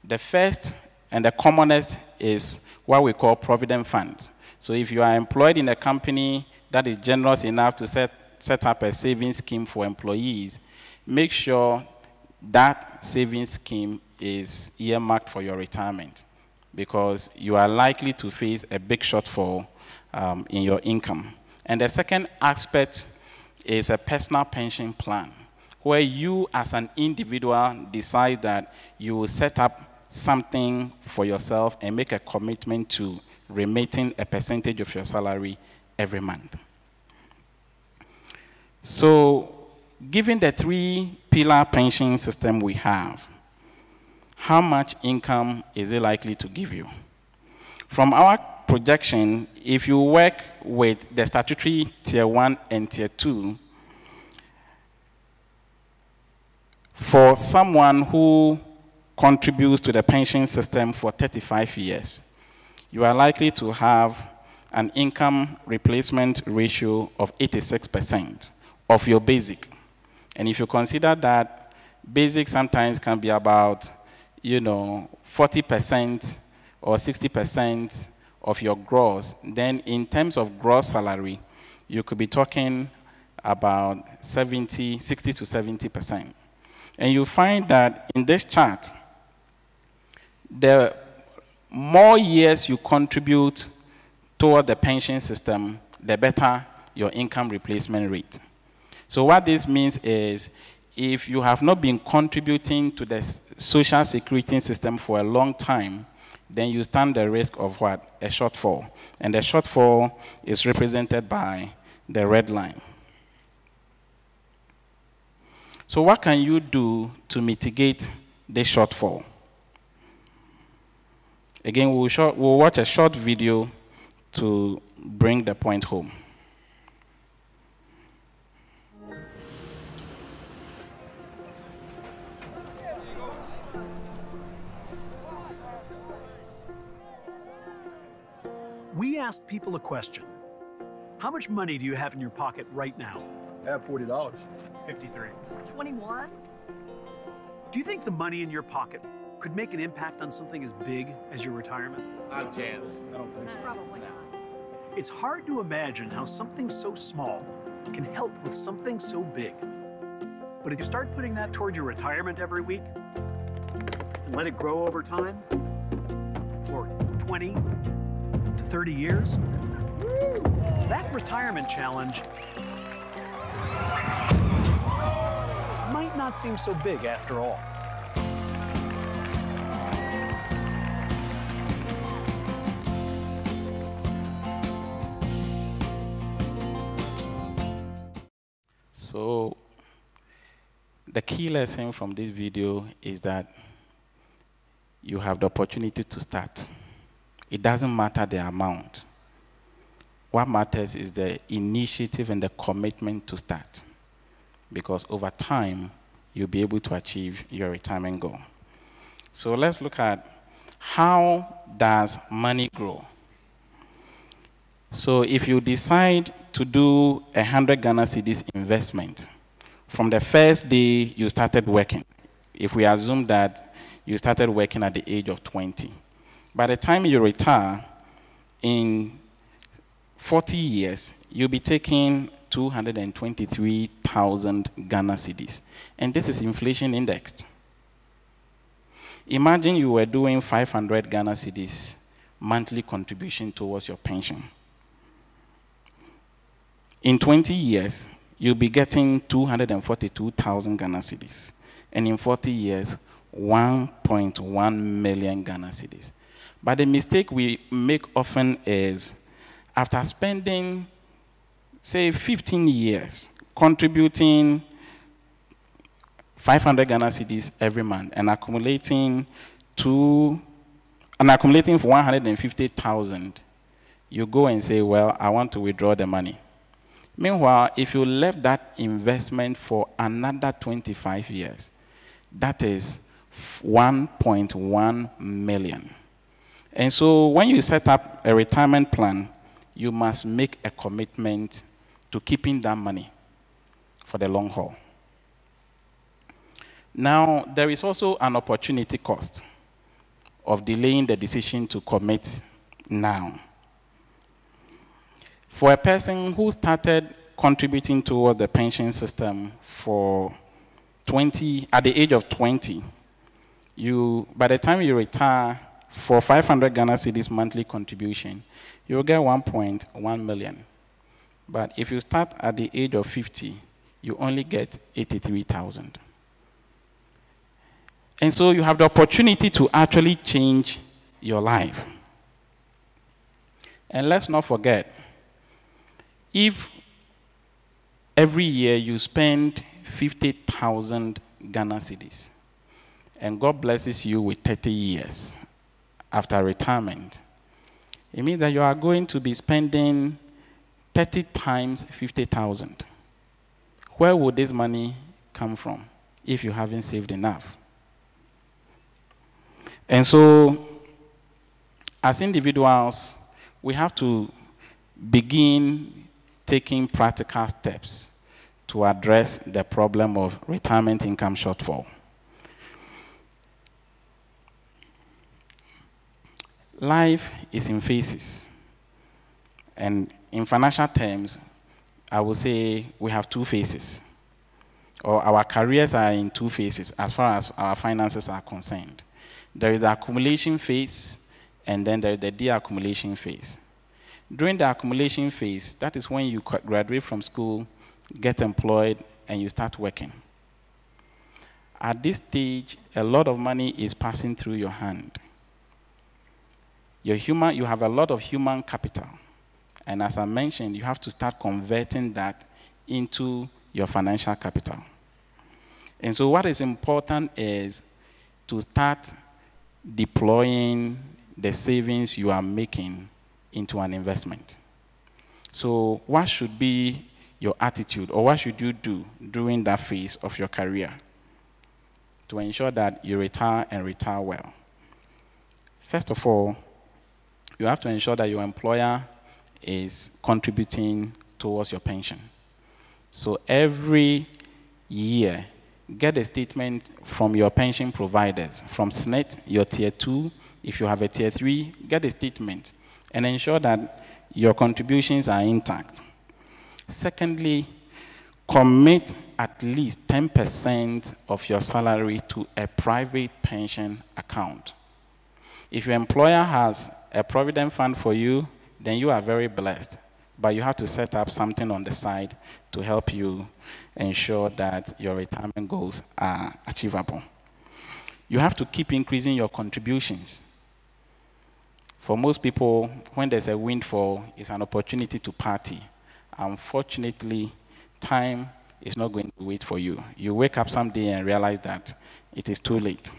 The first and the commonest is what we call provident funds. So if you are employed in a company that is generous enough to set up a savings scheme for employees, make sure that savings scheme is earmarked for your retirement, because you are likely to face a big shortfall in your income. And the second aspect is a personal pension plan, where you as an individual decide that you will set up something for yourself and make a commitment to remitting a percentage of your salary every month. So, given the 3-pillar pension system we have, how much income is it likely to give you? From our projection, if you work with the statutory Tier 1 and Tier 2, for someone who contributes to the pension system for 35 years, you are likely to have an income replacement ratio of 86% of your basic. And if you consider that basic sometimes can be about, 40% or 60% of your gross, then in terms of gross salary, you could be talking about 60 to 70%. And you find that in this chart, the more years you contribute toward the pension system, the better your income replacement rate. So what this means is, if you have not been contributing to the social security system for a long time, then you stand the risk of what? A shortfall. And the shortfall is represented by the red line. So what can you do to mitigate this shortfall? Again, we'll watch a short video to bring the point home. We asked people a question. How much money do you have in your pocket right now? I have $40. 53. 21? Do you think the money in your pocket could make an impact on something as big as your retirement? Not a chance. I don't think so. Probably not. It's hard to imagine how something so small can help with something so big. But if you start putting that toward your retirement every week and let it grow over time, for 20 to 30 years, that retirement challenge might not seem so big after all. So the key lesson from this video is that you have the opportunity to start. It doesn't matter the amount. What matters is the initiative and the commitment to start. Because over time, you'll be able to achieve your retirement goal. So let's look at how does money grow. So if you decide to do 100 Ghana cedis investment, from the first day you started working, if we assume that you started working at the age of 20, by the time you retire, in 40 years, you'll be taking 223,000 Ghana cedis. And this is inflation indexed. Imagine you were doing 500 Ghana cedis monthly contribution towards your pension. In 20 years, you'll be getting 242,000 Ghana cedis. And in 40 years, 1.1 million Ghana cedis. But the mistake we make often is, after spending, say, 15 years, contributing 500 Ghana cedis every month and accumulating for 150,000, you go and say, well, I want to withdraw the money. Meanwhile, if you left that investment for another 25 years, that is 1.1 million. And so when you set up a retirement plan, you must make a commitment to keeping that money for the long haul. Now, there is also an opportunity cost of delaying the decision to commit now. For a person who started contributing towards the pension system at the age of 20, by the time you retire, for 500 Ghana cedis monthly contribution, you'll get 1.1 million. But if you start at the age of 50, you only get 83,000. And so you have the opportunity to actually change your life. And let's not forget, if every year you spend 50,000 Ghana cedis, and God blesses you with 30 years after retirement, it means that you are going to be spending 30 times 50,000. Where would this money come from if you haven't saved enough? And so, as individuals, we have to begin taking practical steps to address the problem of retirement income shortfall. Life is in phases. And in financial terms, I would say we have two phases. Or our careers are in two phases as far as our finances are concerned. There is the accumulation phase, and then there is the deaccumulation phase. During the accumulation phase, that is when you graduate from school, get employed, and you start working. At this stage, a lot of money is passing through your hand. You have a lot of human capital. And as I mentioned, you have to start converting that into your financial capital. And so what is important is to start deploying the savings you are making into an investment. So what should be your attitude, or what should you do during that phase of your career to ensure that you retire and retire well? First of all, you have to ensure that your employer is contributing towards your pension. So every year, get a statement from your pension providers, from SNET, your tier 2. If you have a tier 3, get a statement and ensure that your contributions are intact. Secondly, commit at least 10% of your salary to a private pension account. If your employer has a provident fund for you, then you are very blessed. but you have to set up something on the side to help you ensure that your retirement goals are achievable. You have to keep increasing your contributions. For most people, when there's a windfall, it's an opportunity to party. Unfortunately, time is not going to wait for you. You wake up someday and realize that it is too late.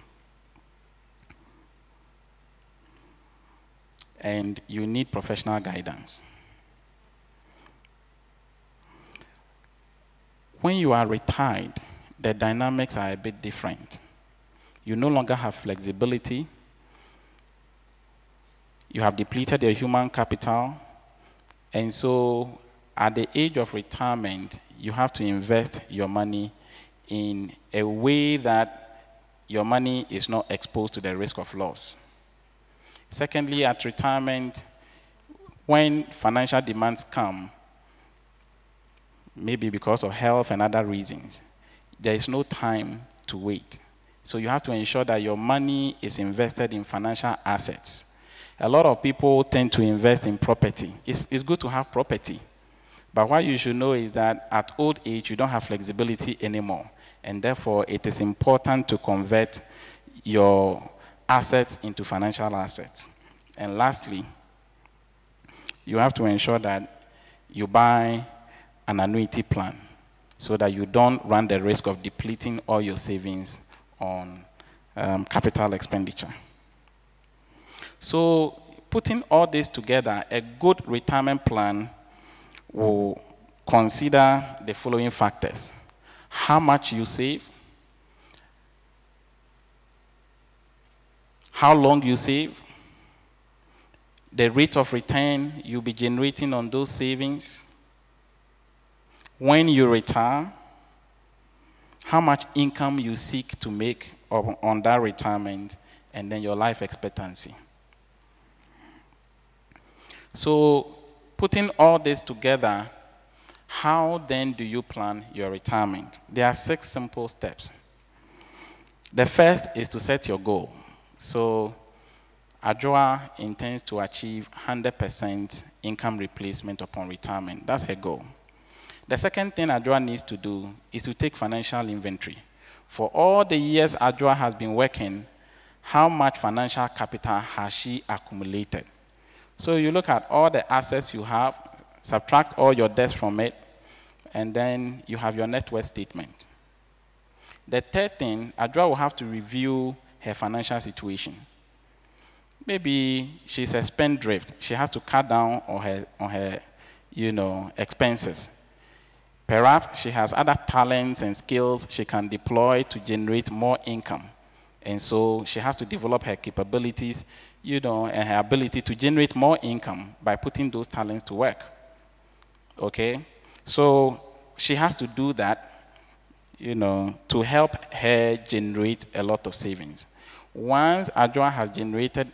And you need professional guidance. When you are retired, the dynamics are a bit different. You no longer have flexibility. You have depleted your human capital. And so at the age of retirement, you have to invest your money in a way that your money is not exposed to the risk of loss. Secondly, at retirement, when financial demands come, maybe because of health and other reasons, there is no time to wait. So you have to ensure that your money is invested in financial assets. A lot of people tend to invest in property. It's good to have property. But what you should know is that at old age, you don't have flexibility anymore. And therefore, it is important to convert your assets into financial assets. And lastly, you have to ensure that you buy an annuity plan so that you don't run the risk of depleting all your savings on capital expenditure. So putting all this together, a good retirement plan will consider the following factors: how much you save, how long you save, the rate of return you'll be generating on those savings, when you retire, how much income you seek to make on that retirement, and then your life expectancy. So putting all this together, how then do you plan your retirement? There are 6 simple steps. The first is to set your goal. So Adjoa intends to achieve 100% income replacement upon retirement. That's her goal. The second thing Adjoa needs to do is to take financial inventory. For all the years Adjoa has been working, how much financial capital has she accumulated? So you look at all the assets you have, subtract all your debts from it, and then you have your net worth statement. The third thing, Adjoa will have to review her financial situation. Maybe she's a spendthrift. She has to cut down on her expenses. Perhaps she has other talents and skills she can deploy to generate more income. And so she has to develop her capabilities, and her ability to generate more income by putting those talents to work. Okay? So she has to do that, to help her generate a lot of savings. Once Adjoa has generated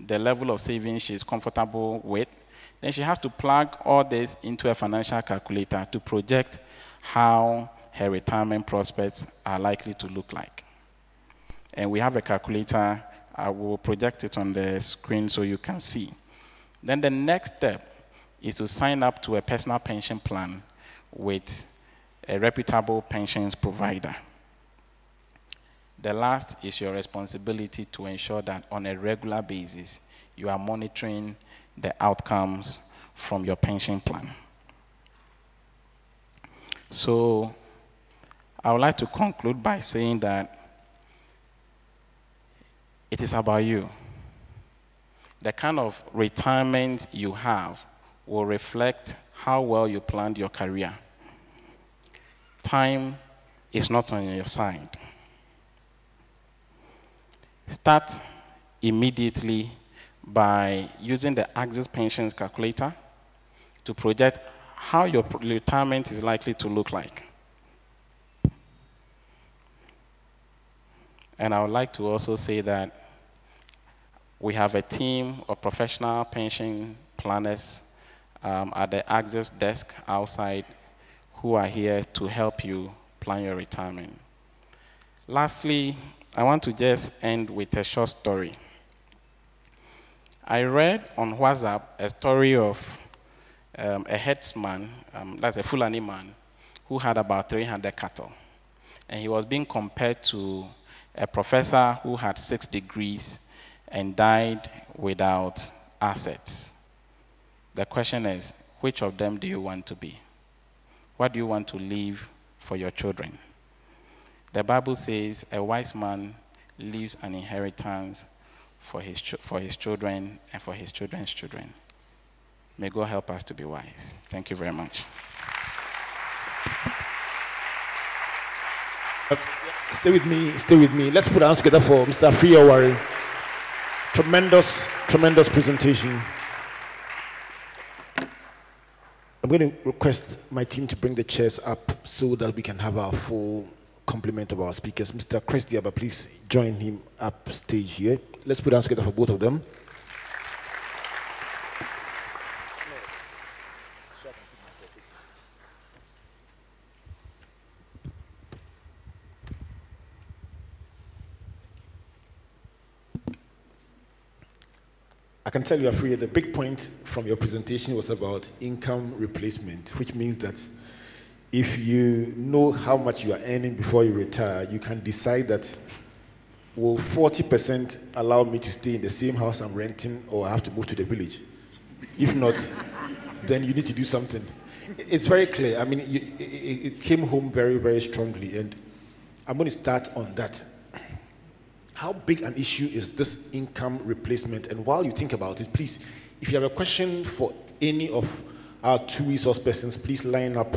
the level of savings she's comfortable with, then she has to plug all this into a financial calculator to project how her retirement prospects are likely to look like. And we have a calculator. I will project it on the screen so you can see. Then the next step is to sign up to a personal pension plan with a reputable pensions provider. The last is your responsibility to ensure that on a regular basis, you are monitoring the outcomes from your pension plan. So I would like to conclude by saying that it is about you. The kind of retirement you have will reflect how well you planned your career. Time is not on your side. Start immediately by using the Axis Pensions calculator to project how your retirement is likely to look like. And I would like to also say that we have a team of professional pension planners at the Axis desk outside who are here to help you plan your retirement. Lastly, I want to just end with a short story. I read on WhatsApp a story of a headsman, that's a Fulani man, who had about 300 cattle. And he was being compared to a professor who had 6 degrees and died without assets. The question is, which of them do you want to be? What do you want to leave for your children? The Bible says a wise man leaves an inheritance for his children and for his children's children. May God help us to be wise. Thank you very much. Stay with me. Let's put our hands together for Mr. Friowari. Tremendous presentation. I'm going to request my team to bring the chairs up so that we can have our full complement of our speakers. Mr. Chris Diaba, please join him up stage here. Let's put our hands together for both of them. I can tell you, Afriya, the big point from your presentation was about income replacement, which means that if you know how much you are earning before you retire, you can decide that, will 40% allow me to stay in the same house I'm renting, or I have to move to the village? If not, then you need to do something. It's very clear. I mean, it came home very, very strongly, and I'm going to start on that. How big an issue is this income replacement? And while you think about it, please, if you have a question for any of our 2 resource persons, please line up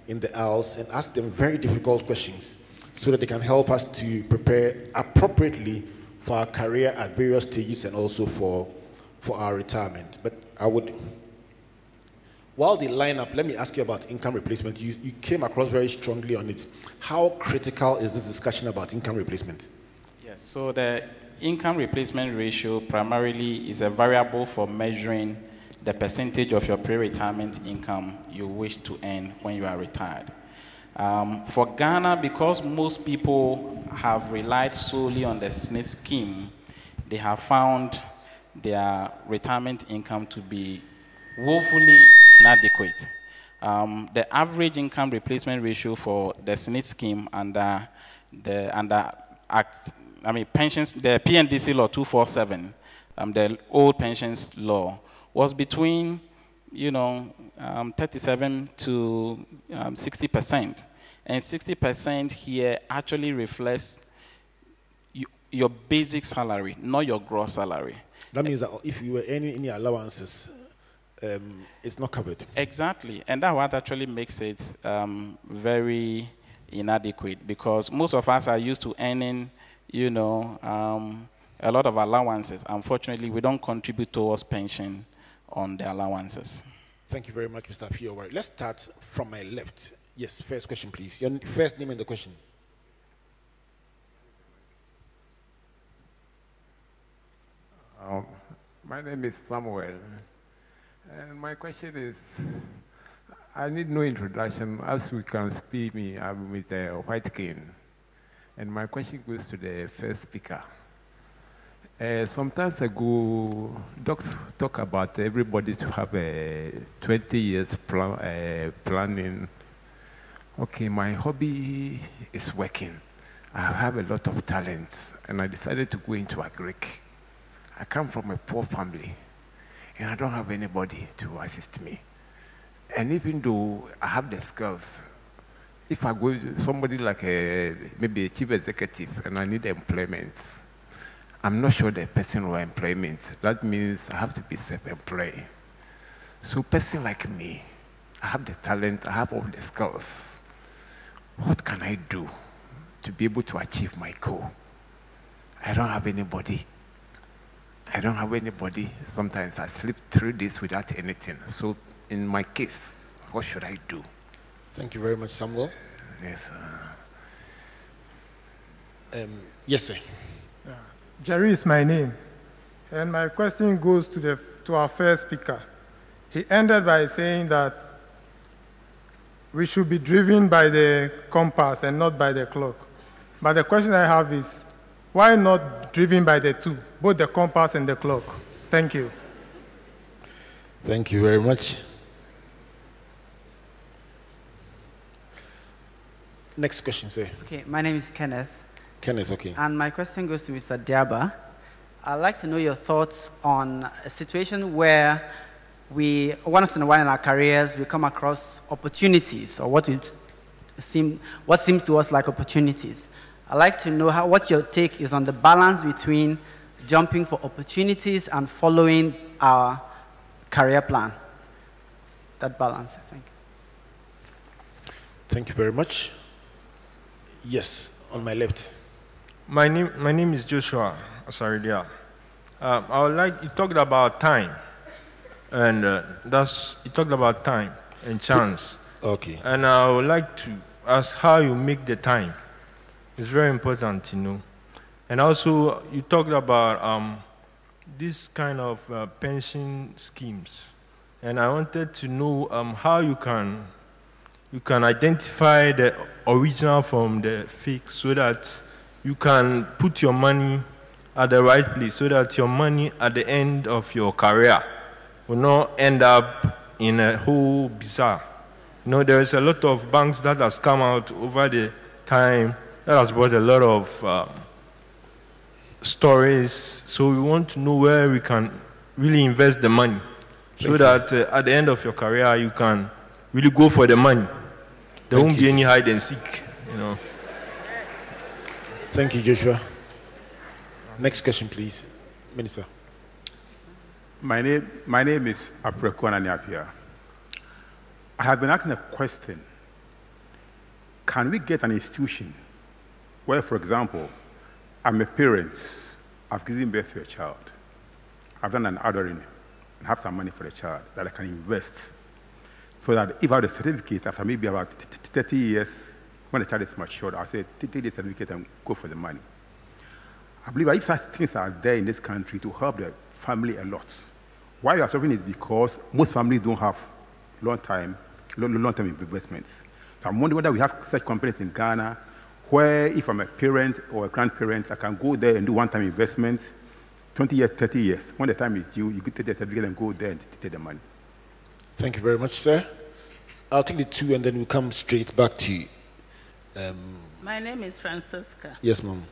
in the aisles and ask them very difficult questions so that they can help us to prepare appropriately for our career at various stages and also for our retirement. But while they line up, let me ask you about income replacement. You came across very strongly on it. How critical is this discussion about income replacement? Yes, so the income replacement ratio primarily is a variable for measuring the percentage of your pre-retirement income you wish to earn when you are retired. For Ghana, because most people have relied solely on the SNIT scheme, they have found their retirement income to be woefully inadequate. The average income replacement ratio for the SNIT scheme under pensions, the PNDC law 247, the old pensions law, was between 37 to 60%. And 60% here actually reflects your basic salary, not your gross salary. That means that if you were earning any allowances, it's not covered. Exactly, and that what actually makes it very inadequate, because most of us are used to earning a lot of allowances. Unfortunately, we don't contribute towards pension on the allowances. Thank you very much, Mr. Fiowari. Let's start from my left. Yes, first question, please. Your first name and the question. My name is Samuel, and my question is, I need no introduction. As you can see me, I'm with a white cane. And my question goes to the first speaker. Sometimes ago, docs talk about everybody to have a 20 years planning. Okay, my hobby is working. I have a lot of talents, and I decided to go into agric. I come from a poor family, and I don't have anybody to assist me. And even though I have the skills, if I go to somebody like maybe a chief executive and I need employment, I'm not sure the person will employment. That means I have to be self-employed. So a person like me, I have the talent, I have all the skills. What can I do to be able to achieve my goal? I don't have anybody. Sometimes I slip through this without anything. So in my case, what should I do? Thank you very much, Samuel. Yes. Yes, sir. Jerry is my name, and my question goes to our first speaker. He ended by saying that we should be driven by the compass and not by the clock. But the question I have is, why not driven by the two, both the compass and the clock? Thank you. Thank you very much. Next question, sir. Okay, my name is Kenneth. Kenneth, okay. And my question goes to Mr. Diaba. I'd like to know your thoughts on a situation where we, once in a while in our careers, we come across opportunities, or what seems to us like opportunities. I'd like to know what your take is on the balance between jumping for opportunities and following our career plan. That balance, I think. Thank you very much. Yes, on my left. My name is Joshua Asaridia. I would like, you talked about time, and you talked about time and chance. Okay. And I would like to ask how you make the time. It's very important to know. And also, you talked about this kind of pension schemes, and I wanted to know how you can identify the original from the fake, so that you can put your money at the right place, so that your money at the end of your career will not end up in a whole bizarre. You know, there is a lot of banks that has come out over the time that has brought a lot of stories. So we want to know where we can really invest the money, so that at the end of your career you can really go for the money. There won't be any hide and seek, you know. Thank you, Joshua. Next question, please. Minister. My name is Aprekwana Niapia. I have been asking a question. Can we get an institution where, for example, I'm a parent, I've given birth to a child, I've done an ordering, and have some money for the child that I can invest, so that if I have a certificate after maybe about 30 years, when the child is matured, I'll say, take the certificate and go for the money. I believe that if such things are there in this country to help the family a lot, why we are suffering is because most families don't have long-term investments. So I'm wondering whether we have such companies in Ghana where if I'm a parent or a grandparent, I can go there and do one-time investment, 20 years, 30 years. When the time is due, you could take the certificate and go there and take the money. Thank you very much, sir. I'll take the two and then we'll come straight back to you. My name is Francisca. Yes, ma'am.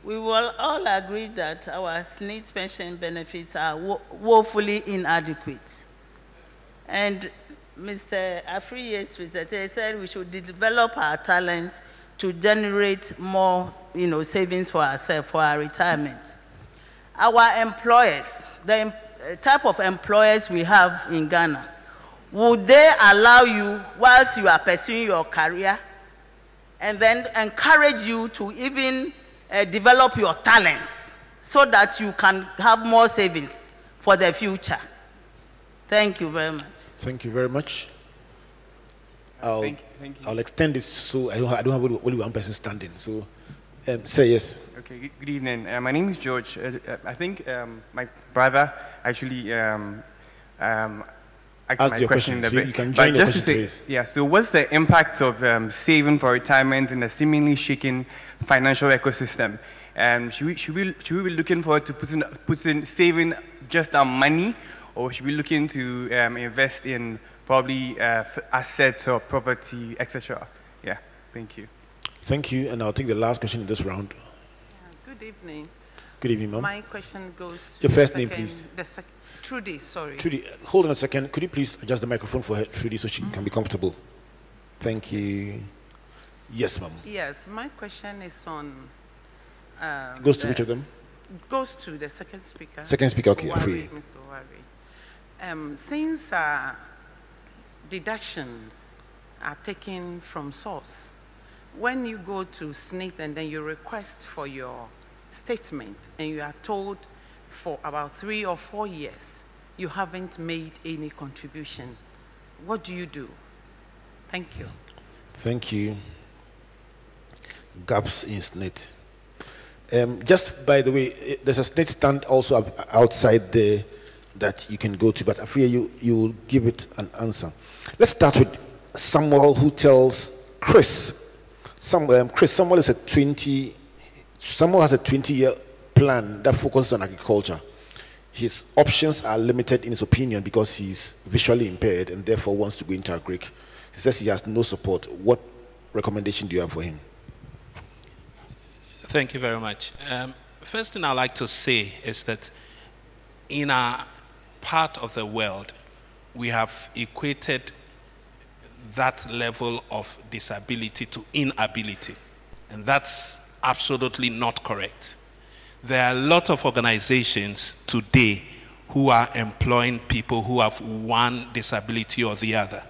We will all agree that our SNIT pension benefits are woefully inadequate. And Mr. Afriye's presenter said we should develop our talents to generate more, savings for ourselves, for our retirement. Our employers, the type of employers we have in Ghana, would they allow you, whilst you are pursuing your career, and then encourage you to even develop your talents so that you can have more savings for the future? Thank you very much. Thank you very much. Thank you. I'll extend this so I don't have only one person standing. So, say yes. Okay, good evening. My name is George. I think my brother actually asked my question in a bit. You can join but just to say, yeah, so what's the impact of saving for retirement in a seemingly shaken financial ecosystem? Should we be looking forward to putting saving just our money, or should we be looking to invest in probably assets or property, etc.? Yeah, thank you. Thank you, and I'll take the last question in this round. Good evening. Good evening, ma'am. My question goes to your first name, please. Trudy, sorry. Trudy, hold on a second. Could you please adjust the microphone for her, Trudy, so she can be comfortable? Thank you. Yes, ma'am. Yes, my question is on... goes to which of them? Goes to the second speaker. Second speaker, okay. Mr. Wari. Since deductions are taken from source, when you go to SNIT and then you request for your statement and you are told for about 3 or 4 years you haven't made any contribution, what do you do? Thank you. Thank you. Gaps in SNIT. Just by the way, there's a SNIT stand also outside there that you can go to, but Afriya, you will give it an answer. Let's start with Samuel, who tells Chris. Samuel has a 20-year plan that focuses on agriculture. His options are limited in his opinion because he's visually impaired and therefore wants to go into agric. He says he has no support. What recommendation do you have for him? Thank you very much. First thing I'd like to say is that in our part of the world, we have equated that level of disability to inability. And that's absolutely not correct. There are a lot of organizations today who are employing people who have one disability or the other.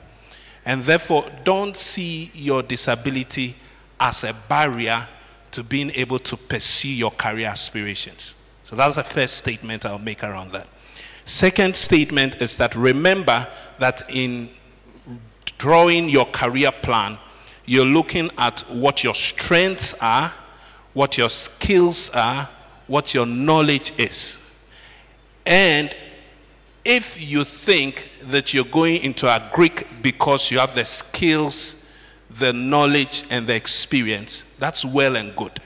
And therefore, don't see your disability as a barrier to being able to pursue your career aspirations. So that's the first statement I'll make around that. Second statement is that remember that in drawing your career plan, you're looking at what your strengths are, what your skills are, what your knowledge is. And if you think that you're going into a Greek because you have the skills, the knowledge, and the experience, that's well and good.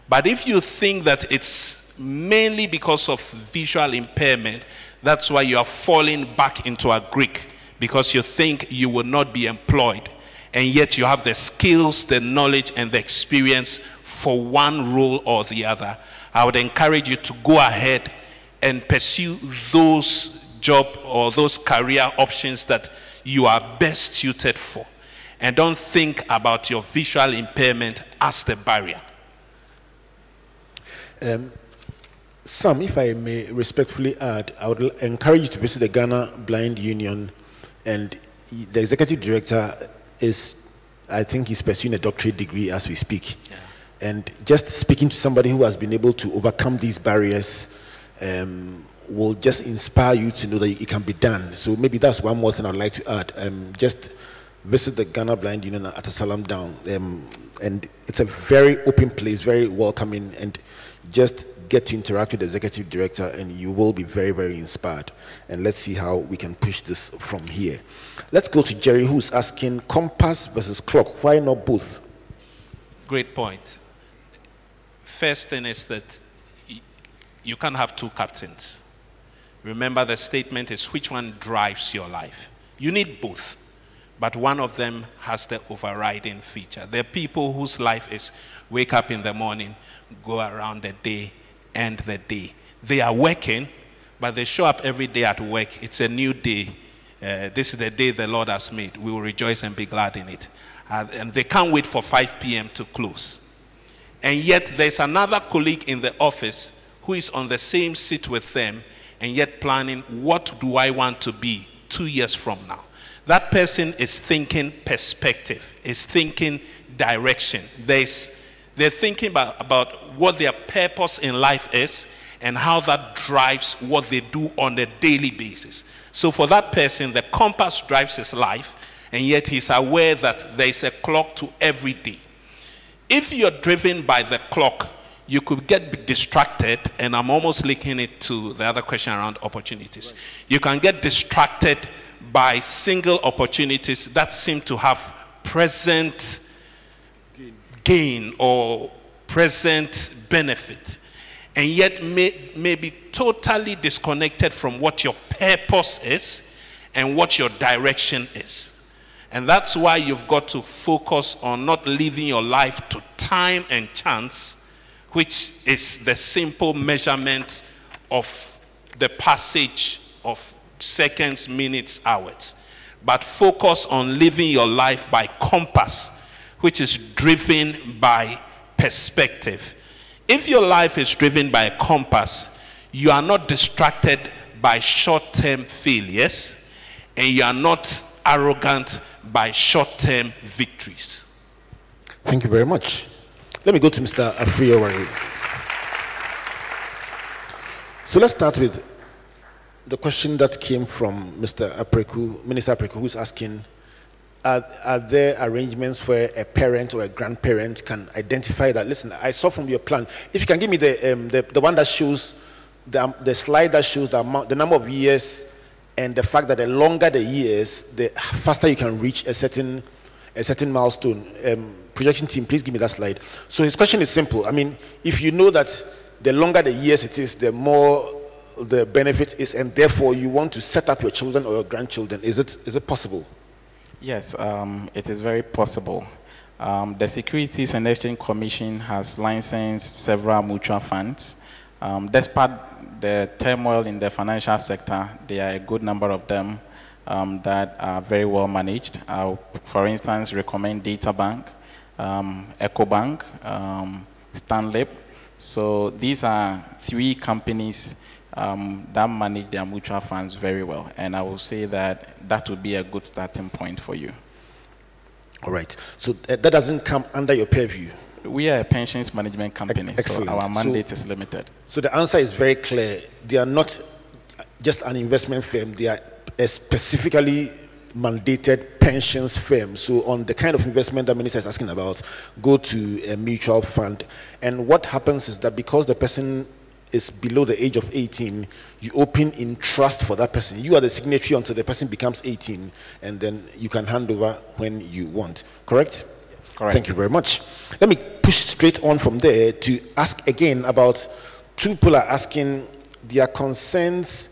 But if you think that it's mainly because of visual impairment, that's why you are falling back into a Greek, because you think you will not be employed, and yet you have the skills, the knowledge, and the experience for one role or the other, I would encourage you to go ahead and pursue those job or those career options that you are best suited for. And don't think about your visual impairment as the barrier. Sam, if I may respectfully add, I would encourage you to visit the Ghana Blind Union, and the executive director is, I think he's pursuing a doctorate degree as we speak. Yeah. And just speaking to somebody who has been able to overcome these barriers will just inspire you to know that it can be done. So maybe that's one more thing I'd like to add. Just visit the Ghana Blind Union at Asalam Down. And it's a very open place, very welcoming, and just get to interact with the executive director and you will be very, very inspired. And let's see how we can push this from here. Let's go to Jerry, who's asking compass versus clock. Why not both? Great point. First thing is that you can't have two captains. Remember, the statement is which one drives your life. You need both, but one of them has the overriding feature. There are people whose life is wake up in the morning, go around the day, end the day. They are working, but they show up every day at work. It's a new day. This is the day the Lord has made. We will rejoice and be glad in it. And they can't wait for 5 p.m. to close. And yet there's another colleague in the office who is on the same seat with them and yet planning, what do I want to be 2 years from now? That person is thinking perspective, is thinking direction. They're thinking about what their purpose in life is and how that drives what they do on a daily basis. So for that person, the compass drives his life, and yet he's aware that there is a clock to every day. If you're driven by the clock, you could get distracted, and I'm almost linking it to the other question around opportunities. Right. You can get distracted by single opportunities that seem to have present gain or present benefit, and yet may be totally disconnected from what your purpose is and what your direction is. And that's why you've got to focus on not living your life to time and chance, which is the simple measurement of the passage of seconds, minutes, hours. But focus on living your life by compass, which is driven by perspective. If your life is driven by a compass, you are not distracted by short-term failures, and you are not arrogant by short-term victories. Thank you very much. Let me go to Mr. Afriyewari. So let's start with the question that came from Mr. Apreku, Minister Apreku, who's asking, are there arrangements where a parent or a grandparent can identify that, listen, I saw from your plan, if you can give me the one that shows, the slide that shows the number of years, and the fact that the longer the years, the faster you can reach a certain milestone. Projection team, please give me that slide. So his question is simple. I mean, if you know that the longer the years it is, the more the benefit is, and therefore you want to set up your children or your grandchildren, is it possible? Yes, it is very possible. The Securities and Exchange Commission has licensed several mutual funds. Despite the turmoil in the financial sector, there are a good number of them that are very well managed. For instance, recommend DataBank, EcoBank, Stanley. So these are 3 companies that manage their mutual funds very well. And I will say that that would be a good starting point for you. All right. So that doesn't come under your purview. We are a pensions management company, Excellent. so our mandate is limited. So the answer is very clear. They are not just an investment firm. They are a specifically mandated pensions firm. So on the kind of investment that Minister is asking about, go to a mutual fund. And what happens is that because the person is below the age of 18, you open in trust for that person. You are the signatory until the person becomes 18, and then you can hand over when you want. Correct? Yes, correct. Thank you very much. Let me push straight on from there to ask again about 2 people are asking their concerns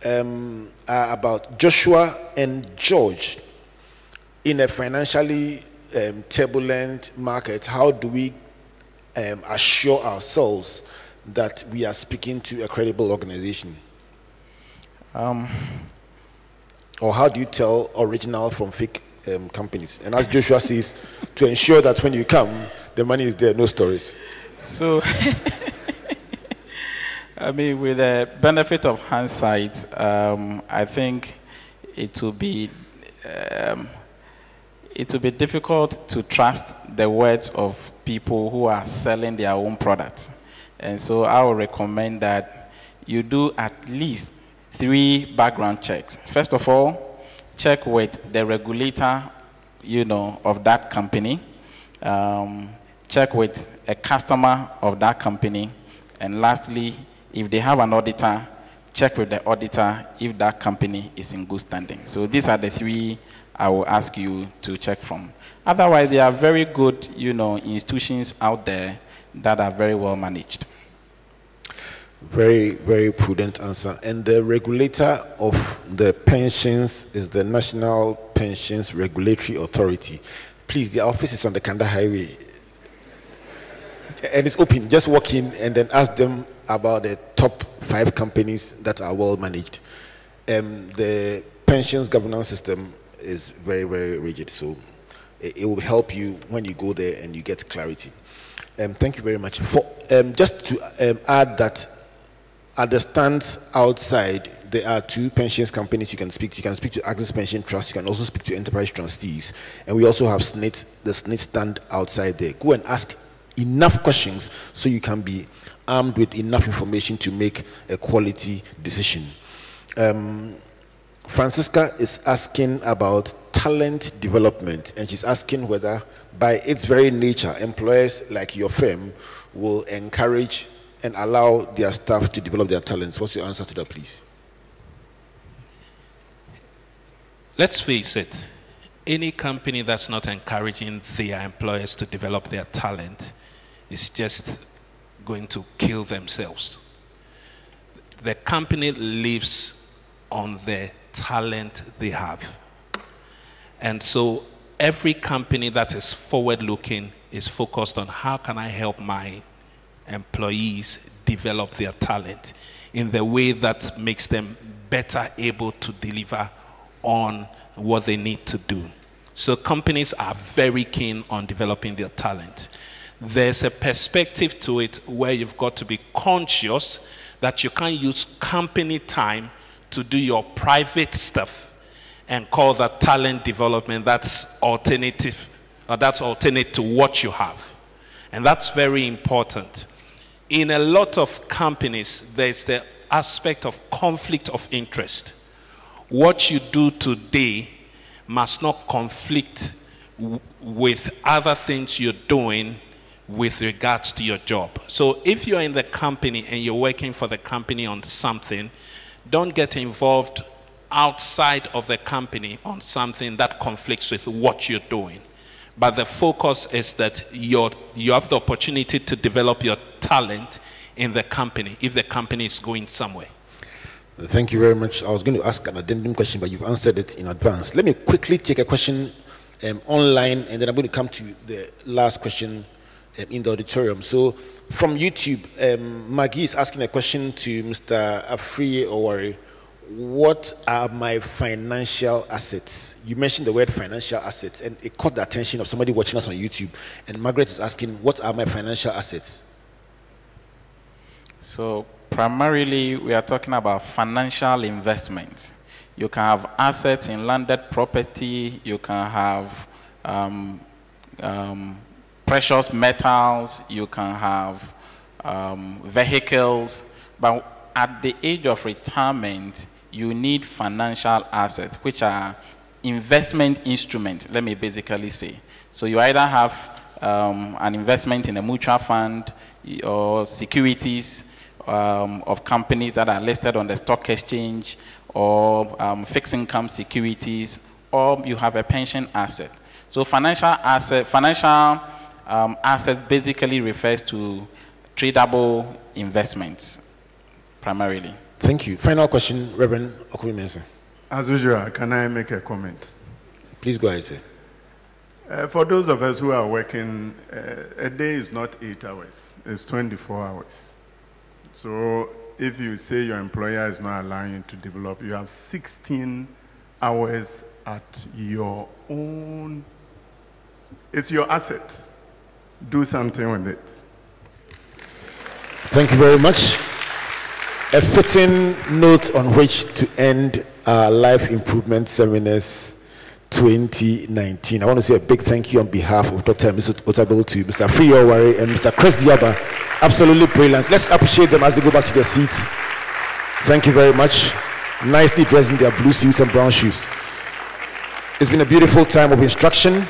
are about Joshua and George. In a financially turbulent market, how do we assure ourselves that we are speaking to a credible organization? Or how do you tell original from fake companies? And as Joshua says, to ensure that when you come, the money is there, no stories. So, I mean, with the benefit of hindsight, I think it will be difficult to trust the words of people who are selling their own products. And so I would recommend that you do at least 3 background checks. First of all, check with the regulator, of that company. Check with a customer of that company. And lastly, if they have an auditor, check with the auditor if that company is in good standing. So these are the 3 I will ask you to check from. Otherwise, there are very good, institutions out there that are very well managed. Very, very prudent answer. And the regulator of the pensions is the National Pensions Regulatory Authority. Please, their office is on the Kanda Highway. And it's open. Just walk in and then ask them about the top 5 companies that are well managed. The pensions governance system is very, very rigid. So it will help you when you go there and you get clarity. Thank you very much. Just to add that at the stands outside, there are 2 pensions companies you can speak to. You can speak to Access Pension Trust. You can also speak to Enterprise Trustees. And we also have the SNIT stand outside there. Go and ask enough questions so you can be armed with enough information to make a quality decision. Francisca is asking about talent development, and she's asking whether, by its very nature, employers like your firm will encourage and allow their staff to develop their talents. What's your answer to that, please? Let's face it, any company that's not encouraging their employers to develop their talent is just going to kill themselves. The company lives on the talent they have. And so every company that is forward-looking is focused on how can I help my employees develop their talent in the way that makes them better able to deliver on what they need to do. So companies are very keen on developing their talent. There's a perspective to it where you've got to be conscious that you can't use company time to do your private stuff and call that talent development. That's alternative, or that's alternate to what you have. And that's very important. In a lot of companies, there's the aspect of conflict of interest. What you do today must not conflict with other things you're doing with regards to your job. So if you're in the company and you're working for the company on something, don't get involved outside of the company on something that conflicts with what you're doing. But the focus is that you have the opportunity to develop your talent in the company if the company is going somewhere. Thank you very much. I was going to ask an addendum question, but you've answered it in advance. Let me quickly take a question online, and then I'm going to come to the last question in the auditorium. So from YouTube, Maggie is asking a question to Mr. Afriye Owari. What are my financial assets? You mentioned the word financial assets, and it caught the attention of somebody watching us on YouTube. And Margaret is asking, what are my financial assets? So primarily, we are talking about financial investments. You can have assets in landed property. You can have precious metals. You can have vehicles. But at the age of retirement, you need financial assets, which are investment instruments, let me basically say. So you either have an investment in a mutual fund or securities of companies that are listed on the stock exchange, or fixed income securities, or you have a pension asset. So financial asset basically refers to tradable investments, primarily. Thank you. Final question, Reverend Okubi Mensa. As usual, can I make a comment? Please go ahead, sir. For those of us who are working, a day is not 8 hours, it's 24 hours. So if you say your employer is not allowing you to develop, you have 16 hours at your own. It's your asset. Do something with it. Thank you very much. A fitting note on which to end our Life Improvement Seminars 2019. I want to say a big thank you on behalf of Dr. and Mrs. Otabil to Mr. Afriye Owari and Mr. Chris Diaba. Absolutely brilliant. Let's appreciate them as they go back to their seats. Thank you very much. Nicely dressed in their blue suits and brown shoes. It's been a beautiful time of instruction.